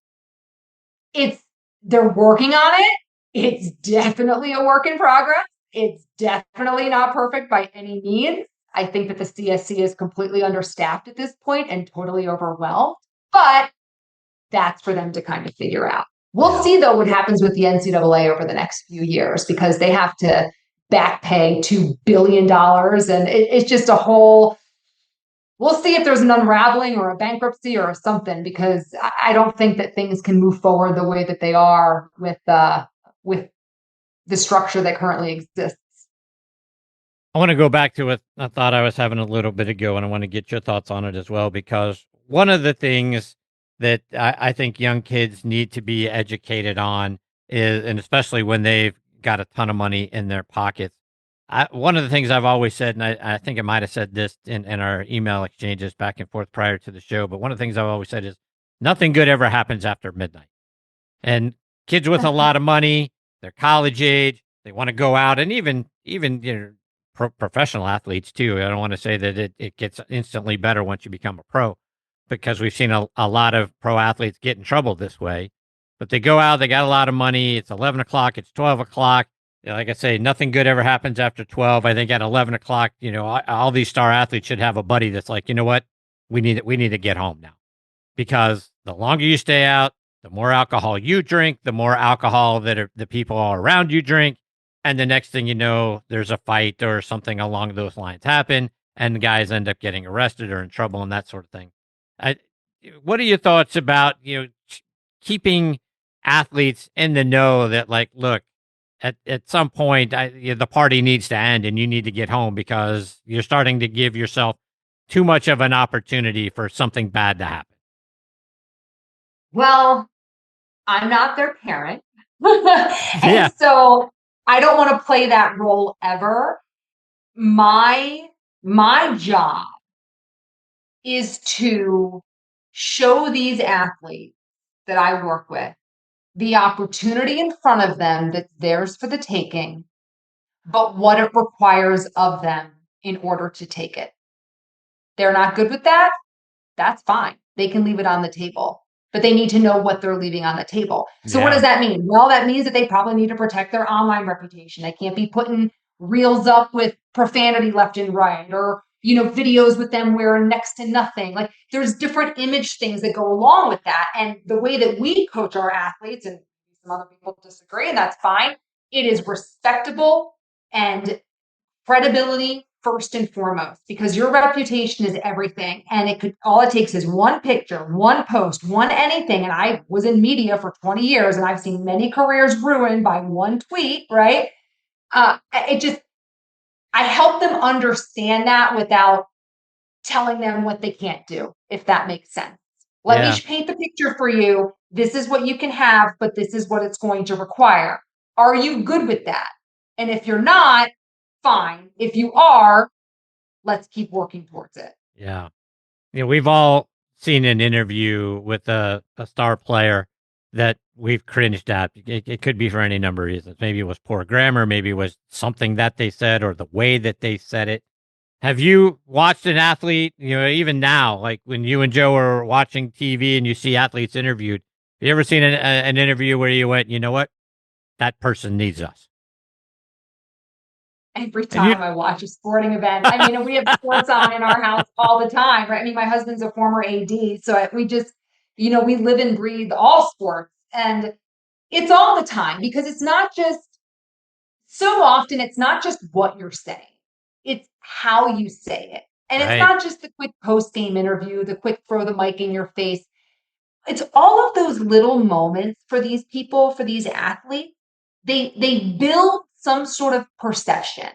they're working on it. It's definitely a work in progress. It's definitely not perfect by any means. I think that the CSC is completely understaffed at this point and totally overwhelmed, but that's for them to kind of figure out. We'll see, though, what happens with the NCAA over the next few years, because they have to back pay $2 billion. And it's just a whole, we'll see if there's an unraveling or a bankruptcy or something, because I don't think that things can move forward the way that they are with the structure that currently exists. I want to go back to a thought I was having a little bit ago, and I want to get your thoughts on it as well, because one of the things that I think young kids need to be educated on is, and especially when they've got a ton of money in their pockets. One of the things I've always said, and I think I might have said this in our email exchanges back and forth prior to the show, but one of the things I've always said is nothing good ever happens after midnight. And kids with a lot of money, they're college age, they want to go out, and even professional athletes too. I don't want to say that it gets instantly better once you become a pro, because we've seen a lot of pro athletes get in trouble this way. But they go out, they got a lot of money. It's 11 o'clock, it's 12 o'clock. Like I say, nothing good ever happens after 12. I think at 11 o'clock, all these star athletes should have a buddy that's like, you know what, we need to get home now, because the longer you stay out, the more alcohol you drink, the more alcohol that the people all around you drink. And the next thing you know, there's a fight or something along those lines happen, and the guys end up getting arrested or in trouble and that sort of thing. What are your thoughts about, keeping athletes in the know that, like, look, at some point, the party needs to end and you need to get home because you're starting to give yourself too much of an opportunity for something bad to happen? Well, I'm not their parent. Yeah. So I don't want to play that role ever. My job is to show these athletes that I work with the opportunity in front of them that's theirs for the taking, but what it requires of them in order to take it. They're not good with that. That's fine. They can leave it on the table, but they need to know what they're leaving on the table. So what does that mean? Well, that means that they probably need to protect their online reputation. They can't be putting reels up with profanity left and right, or, videos with them wearing next to nothing. Like, there's different image things that go along with that. And the way that we coach our athletes, and some other people disagree, and that's fine, it is respectable and credibility first and foremost, because your reputation is everything. And all it takes is one picture, one post, one anything. And I was in media for 20 years and I've seen many careers ruined by one tweet, right? I help them understand that without telling them what they can't do, if that makes sense. Let me paint the picture for you. This is what you can have, but this is what it's going to require. Are you good with that? And if you're not, fine. If you are, let's keep working towards it. Yeah. We've all seen an interview with a star player that we've cringed at. It could be for any number of reasons. Maybe it was poor grammar. Maybe it was something that they said or the way that they said it. Have you watched an athlete, even now, like when you and Joe are watching TV and you see athletes interviewed, have you ever seen an interview where you went, you know what, that person needs us? Every time I watch a sporting event. I mean, we have sports on in our house all the time, right? I mean, my husband's a former AD, so we just, we live and breathe all sports. And it's all the time, because it's not just what you're saying. It's how you say it. And it's not just the quick post-game interview, the quick throw the mic in your face. It's all of those little moments for these people, for these athletes. They build some sort of perception,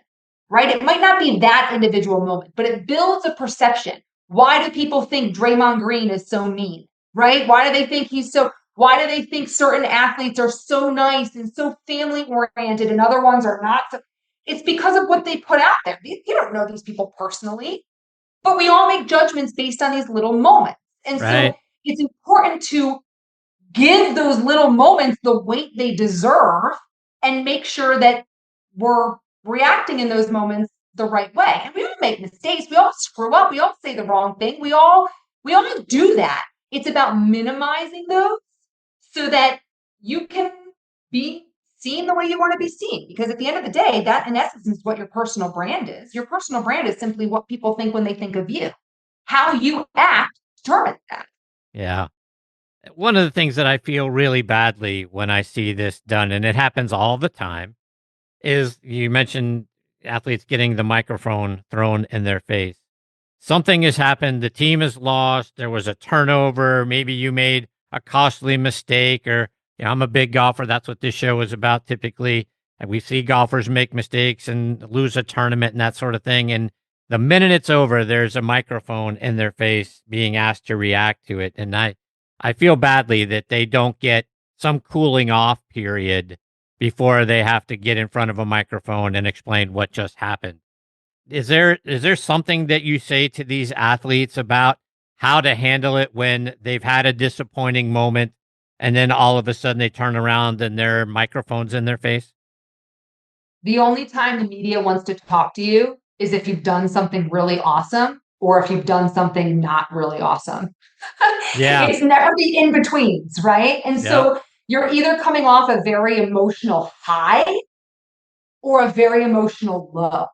right? It might not be that individual moment, but it builds a perception. Why do people think Draymond Green is so mean, right? Why do they think certain athletes are so nice and so family oriented and other ones are not? It's because of what they put out there. You don't know these people personally, but we all make judgments based on these little moments. And so it's important to give those little moments the weight they deserve and make sure that we're reacting in those moments the right way. And we all make mistakes. We all screw up. We all say the wrong thing. We all do that. It's about minimizing those so that you can be seen the way you want to be seen. Because at the end of the day, that in essence is what your personal brand is. Your personal brand is simply what people think when they think of you. How you act determines that. Yeah. One of the things that I feel really badly when I see this done, and it happens all the time, is you mentioned athletes getting the microphone thrown in their face. Something has happened. The team is lost. There was a turnover. Maybe you made a costly mistake, or I'm a big golfer. That's what this show is about typically. And we see golfers make mistakes and lose a tournament and that sort of thing. And the minute it's over, there's a microphone in their face being asked to react to it. And I feel badly that they don't get some cooling off period before they have to get in front of a microphone and explain what just happened. Is there something that you say to these athletes about how to handle it when they've had a disappointing moment and then all of a sudden they turn around and there are microphones in their face? The only time the media wants to talk to you is if you've done something really awesome or if you've done something not really awesome. Yeah. It's never the in-betweens, right? And so you're either coming off a very emotional high or a very emotional low.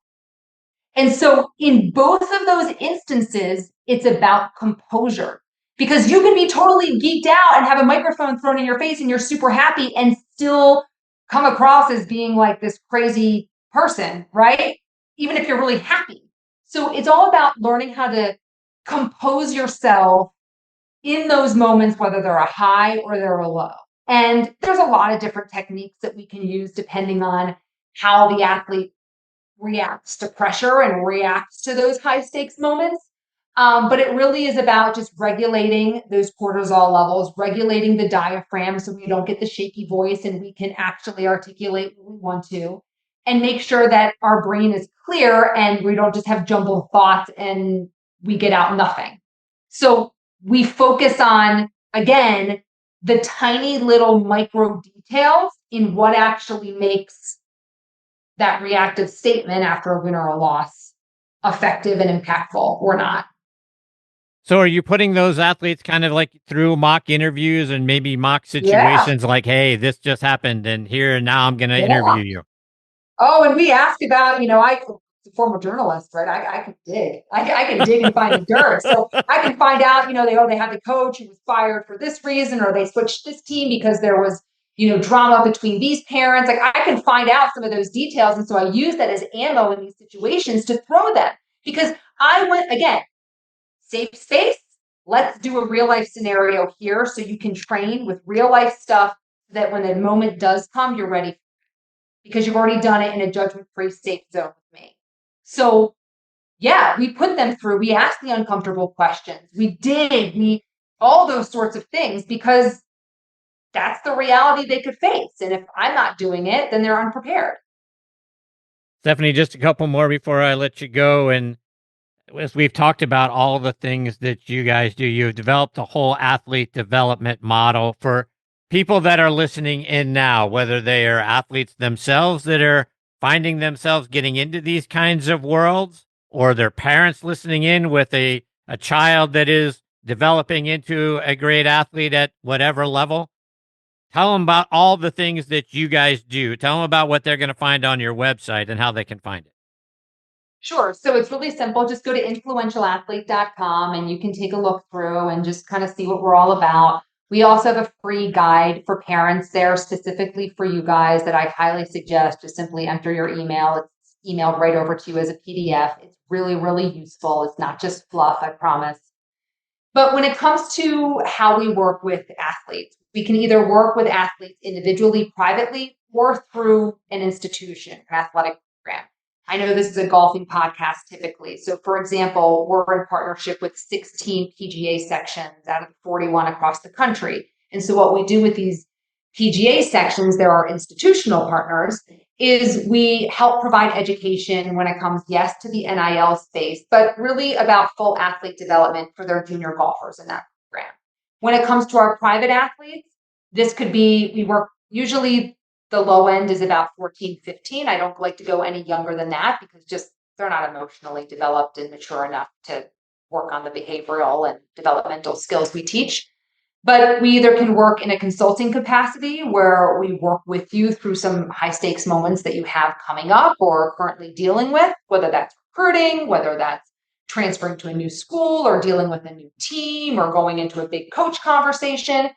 And so in both of those instances, it's about composure, because you can be totally geeked out and have a microphone thrown in your face and you're super happy and still come across as being like this crazy person, right? Even if you're really happy. So it's all about learning how to compose yourself in those moments, whether they're a high or they're a low. And there's a lot of different techniques that we can use depending on how the athlete reacts to pressure and reacts to those high stakes moments. But it really is about just regulating those cortisol levels, regulating the diaphragm so we don't get the shaky voice and we can actually articulate what we want to, and make sure that our brain is clear and we don't just have jumbled thoughts and we get out nothing. So we focus on, again, the tiny little micro details in what actually makes that reactive statement after a win or a loss effective and impactful or not. So are you putting those athletes kind of like through mock interviews and maybe mock situations like, hey, this just happened and here and now I'm going to interview you? Oh, and we ask about, I'm a former journalist, right? I can dig. I can dig and find the dirt. So I can find out, they had the coach who was fired for this reason, or they switched this team because there was drama between these parents. Like, I can find out some of those details. And so I use that as ammo in these situations to throw them, because I went, again, safe space. Let's do a real life scenario here so you can train with real life stuff so that when the moment does come, you're ready, because you've already done it in a judgment-free safe zone with me. So yeah, we put them through, we ask the uncomfortable questions, we all those sorts of things, because that's the reality they could face. And if I'm not doing it, then they're unprepared. Stephanie, just a couple more before I let you go. And as we've talked about all the things that you guys do, you've developed a whole athlete development model for people that are listening in now, whether they are athletes themselves that are finding themselves getting into these kinds of worlds, or their parents listening in with a child that is developing into a great athlete at whatever level. Tell them about all the things that you guys do. Tell them about what they're going to find on your website and how they can find it. Sure. So it's really simple. Just go to influentialathlete.com and you can take a look through and just kind of see what we're all about. We also have a free guide for parents there specifically for you guys that I highly suggest. Just simply enter your email. It's emailed right over to you as a PDF. It's really, really useful. It's not just fluff, I promise. But when it comes to how we work with athletes, we can either work with athletes individually, privately, or through an institution, an athletic program. I know this is a golfing podcast typically. So for example, we're in partnership with 16 PGA sections out of the 41 across the country. And so what we do with these PGA sections, there are institutional partners, is we help provide education when it comes, yes, to the NIL space, but really about full athlete development for their junior golfers in that program. When it comes to our private athletes, this could be, we work usually the low end is about 14, 15. I don't like to go any younger than that because just they're not emotionally developed and mature enough to work on the behavioral and developmental skills we teach. But we either can work in a consulting capacity where we work with you through some high stakes moments that you have coming up or currently dealing with, whether that's recruiting, whether that's transferring to a new school or dealing with a new team or going into a big coach conversation,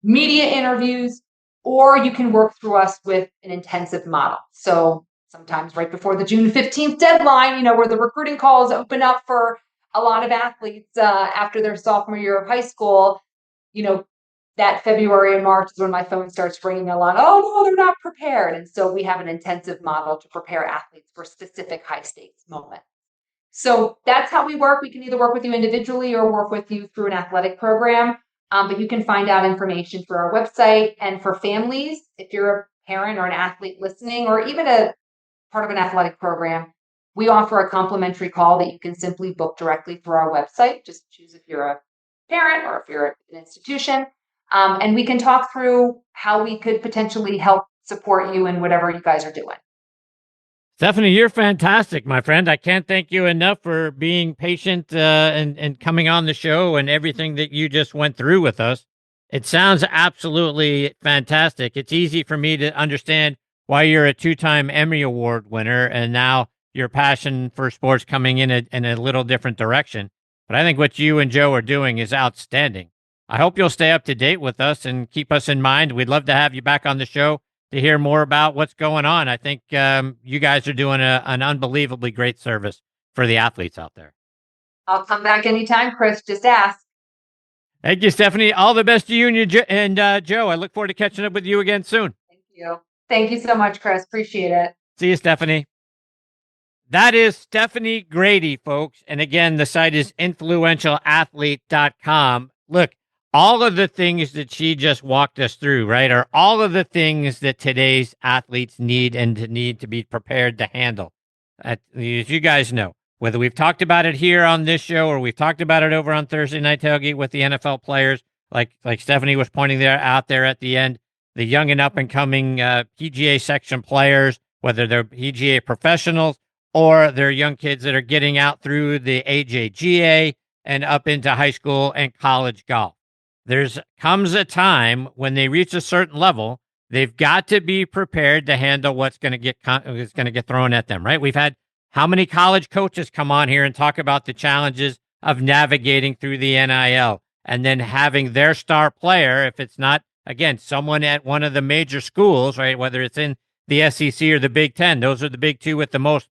media interviews, or you can work through us with an intensive model. So sometimes right before the June 15th deadline, where the recruiting calls open up for a lot of athletes after their sophomore year of high school, that February and March is when my phone starts ringing along. Oh, no, they're not prepared. And so we have an intensive model to prepare athletes for specific high stakes moments. So that's how we work. We can either work with you individually or work with you through an athletic program. But you can find out information through our website. And for families, if you're a parent or an athlete listening, or even a part of an athletic program, we offer a complimentary call that you can simply book directly through our website. Just choose if you're a parent or if you're an institution. And we can talk through how we could potentially help support you in whatever you guys are doing. Stephanie, you're fantastic, my friend. I can't thank you enough for being patient and coming on the show and everything that you just went through with us. It sounds absolutely fantastic. It's easy for me to understand why you're a 2-time Emmy Award winner and now your passion for sports coming in a little different direction. But I think what you and Joe are doing is outstanding. I hope you'll stay up to date with us and keep us in mind. We'd love to have you back on the show to hear more about what's going on. I think you guys are doing an unbelievably great service for the athletes out there. I'll come back anytime, Chris. Just ask. Thank you, Stephanie. All the best to you and Joe. I look forward to catching up with you again soon. Thank you. Thank you so much, Chris. Appreciate it. See you, Stephanie. That is Stephanie Grady, folks. And again, the site is influentialathlete.com. Look, all of the things that she just walked us through, right, are all of the things that today's athletes need to be prepared to handle. As you guys know, whether we've talked about it here on this show or we've talked about it over on Thursday Night Tailgate with the NFL players, like Stephanie was pointing out there at the end, the young and up-and-coming PGA section players, whether they're PGA professionals or they're young kids that are getting out through the AJGA and up into high school and college golf. Comes a time when they reach a certain level, they've got to be prepared to handle what's going to get thrown at them, right? We've had how many college coaches come on here and talk about the challenges of navigating through the NIL and then having their star player, if it's not, again, someone at one of the major schools, right, whether it's in the SEC or the Big Ten, those are the big two with the most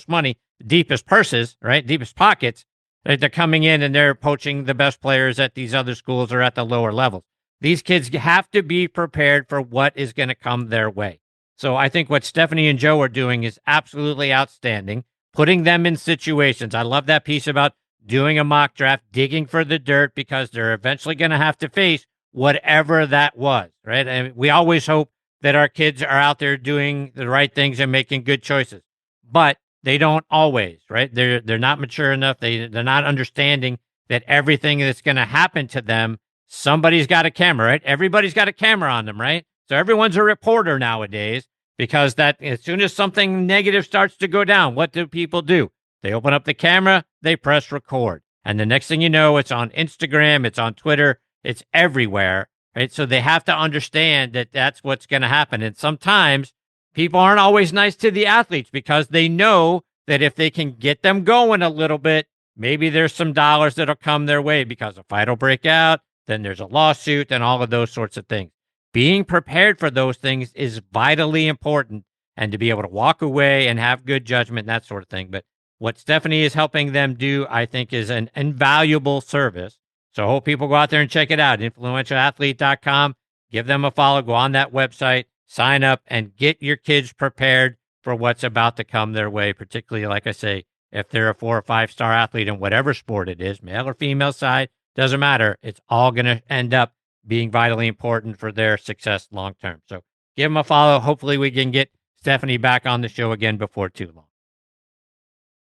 money, deepest purses, right, deepest pockets. They're coming in and they're poaching the best players at these other schools or at the lower levels. These kids have to be prepared for what is going to come their way. So I think what Stephanie and Joe are doing is absolutely outstanding, putting them in situations. I love that piece about doing a mock draft, digging for the dirt, because they're eventually going to have to face whatever that was, right? And we always hope that our kids are out there doing the right things and making good choices. But they don't always, right? They're not mature enough. They're not understanding that everything that's going to happen to them, somebody's got a camera, right? Everybody's got a camera on them, right? So everyone's a reporter nowadays, because that as soon as something negative starts to go down, what do people do? They open up the camera, they press record. And the next thing you know, it's on Instagram, it's on Twitter, it's everywhere, right? So they have to understand that that's what's going to happen. And sometimes people aren't always nice to the athletes because they know that if they can get them going a little bit, maybe there's some dollars that'll come their way because a fight will break out, then there's a lawsuit and all of those sorts of things. Being prepared for those things is vitally important, and to be able to walk away and have good judgment, that sort of thing. But what Stephanie is helping them do, I think, is an invaluable service. So I hope people go out there and check it out, influentialathlete.com. Give them a follow, go on that website, sign up, and get your kids prepared for what's about to come their way, particularly, like I say, if they're a 4 or 5 star athlete in whatever sport it is, male or female side, doesn't matter. It's all going to end up being vitally important for their success long term. So give them a follow. Hopefully we can get Stephanie back on the show again before too long.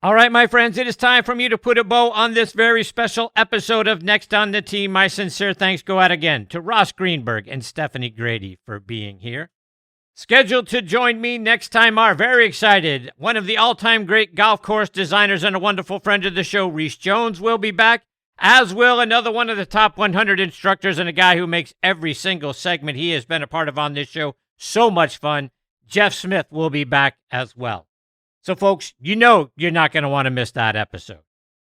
All right, my friends, it is time for me to put a bow on this very special episode of Next on the Tee. My sincere thanks go out again to Ross Greenburg and Stephanie Grady for being here. Scheduled to join me next time are, very excited, one of the all-time great golf course designers and a wonderful friend of the show, Reese Jones, will be back, as will another one of the top 100 instructors and a guy who makes every single segment he has been a part of on this show so much fun. Jeff Smith will be back as well. So, folks, you know you're not going to want to miss that episode.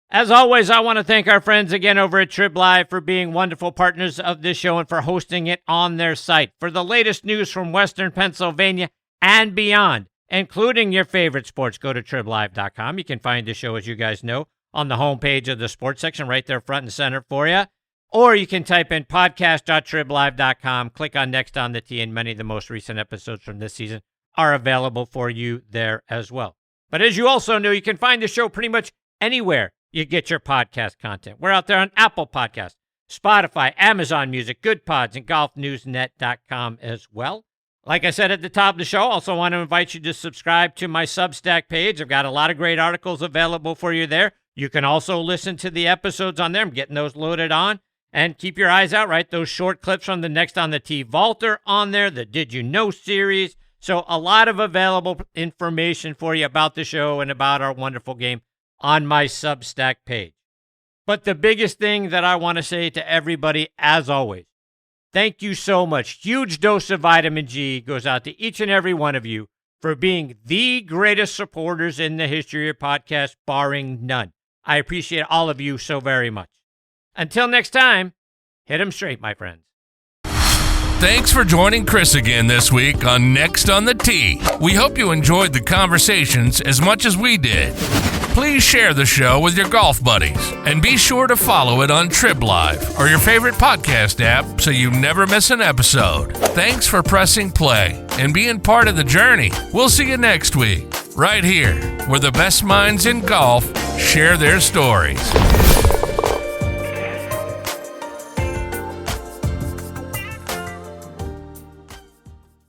As always, I want to thank our friends again over at Trib Live for being wonderful partners of this show and for hosting it on their site. For the latest news from Western Pennsylvania and beyond, including your favorite sports, go to triblive.com. You can find the show, as you guys know, on the homepage of the sports section right there front and center for you. Or you can type in podcast.triblive.com, click on Next on the Tee, and many of the most recent episodes from this season are available for you there as well. But as you also know, you can find the show pretty much anywhere you get your podcast content. We're out there on Apple Podcasts, Spotify, Amazon Music, Good Pods, and golfnewsnet.com as well. Like I said at the top of the show, also want to invite you to subscribe to my Substack page. I've got a lot of great articles available for you there. You can also listen to the episodes on there. I'm getting those loaded on. And keep your eyes out, right? Those short clips from the Next on the Tee vault are on there, the Did You Know series. So a lot of available information for you about the show and about our wonderful game on my Substack page. But the biggest thing that I want to say to everybody, as always, thank you so much. Huge dose of vitamin G goes out to each and every one of you for being the greatest supporters in the history of podcasts, barring none. I appreciate all of you so very much. Until next time, hit 'em straight, my friends. Thanks for joining Chris again this week on Next on the Tee. We hope you enjoyed the conversations as much as we did. Please share the show with your golf buddies and be sure to follow it on TribLive or your favorite podcast app so you never miss an episode. Thanks for pressing play and being part of the journey. We'll see you next week, right here, where the best minds in golf share their stories.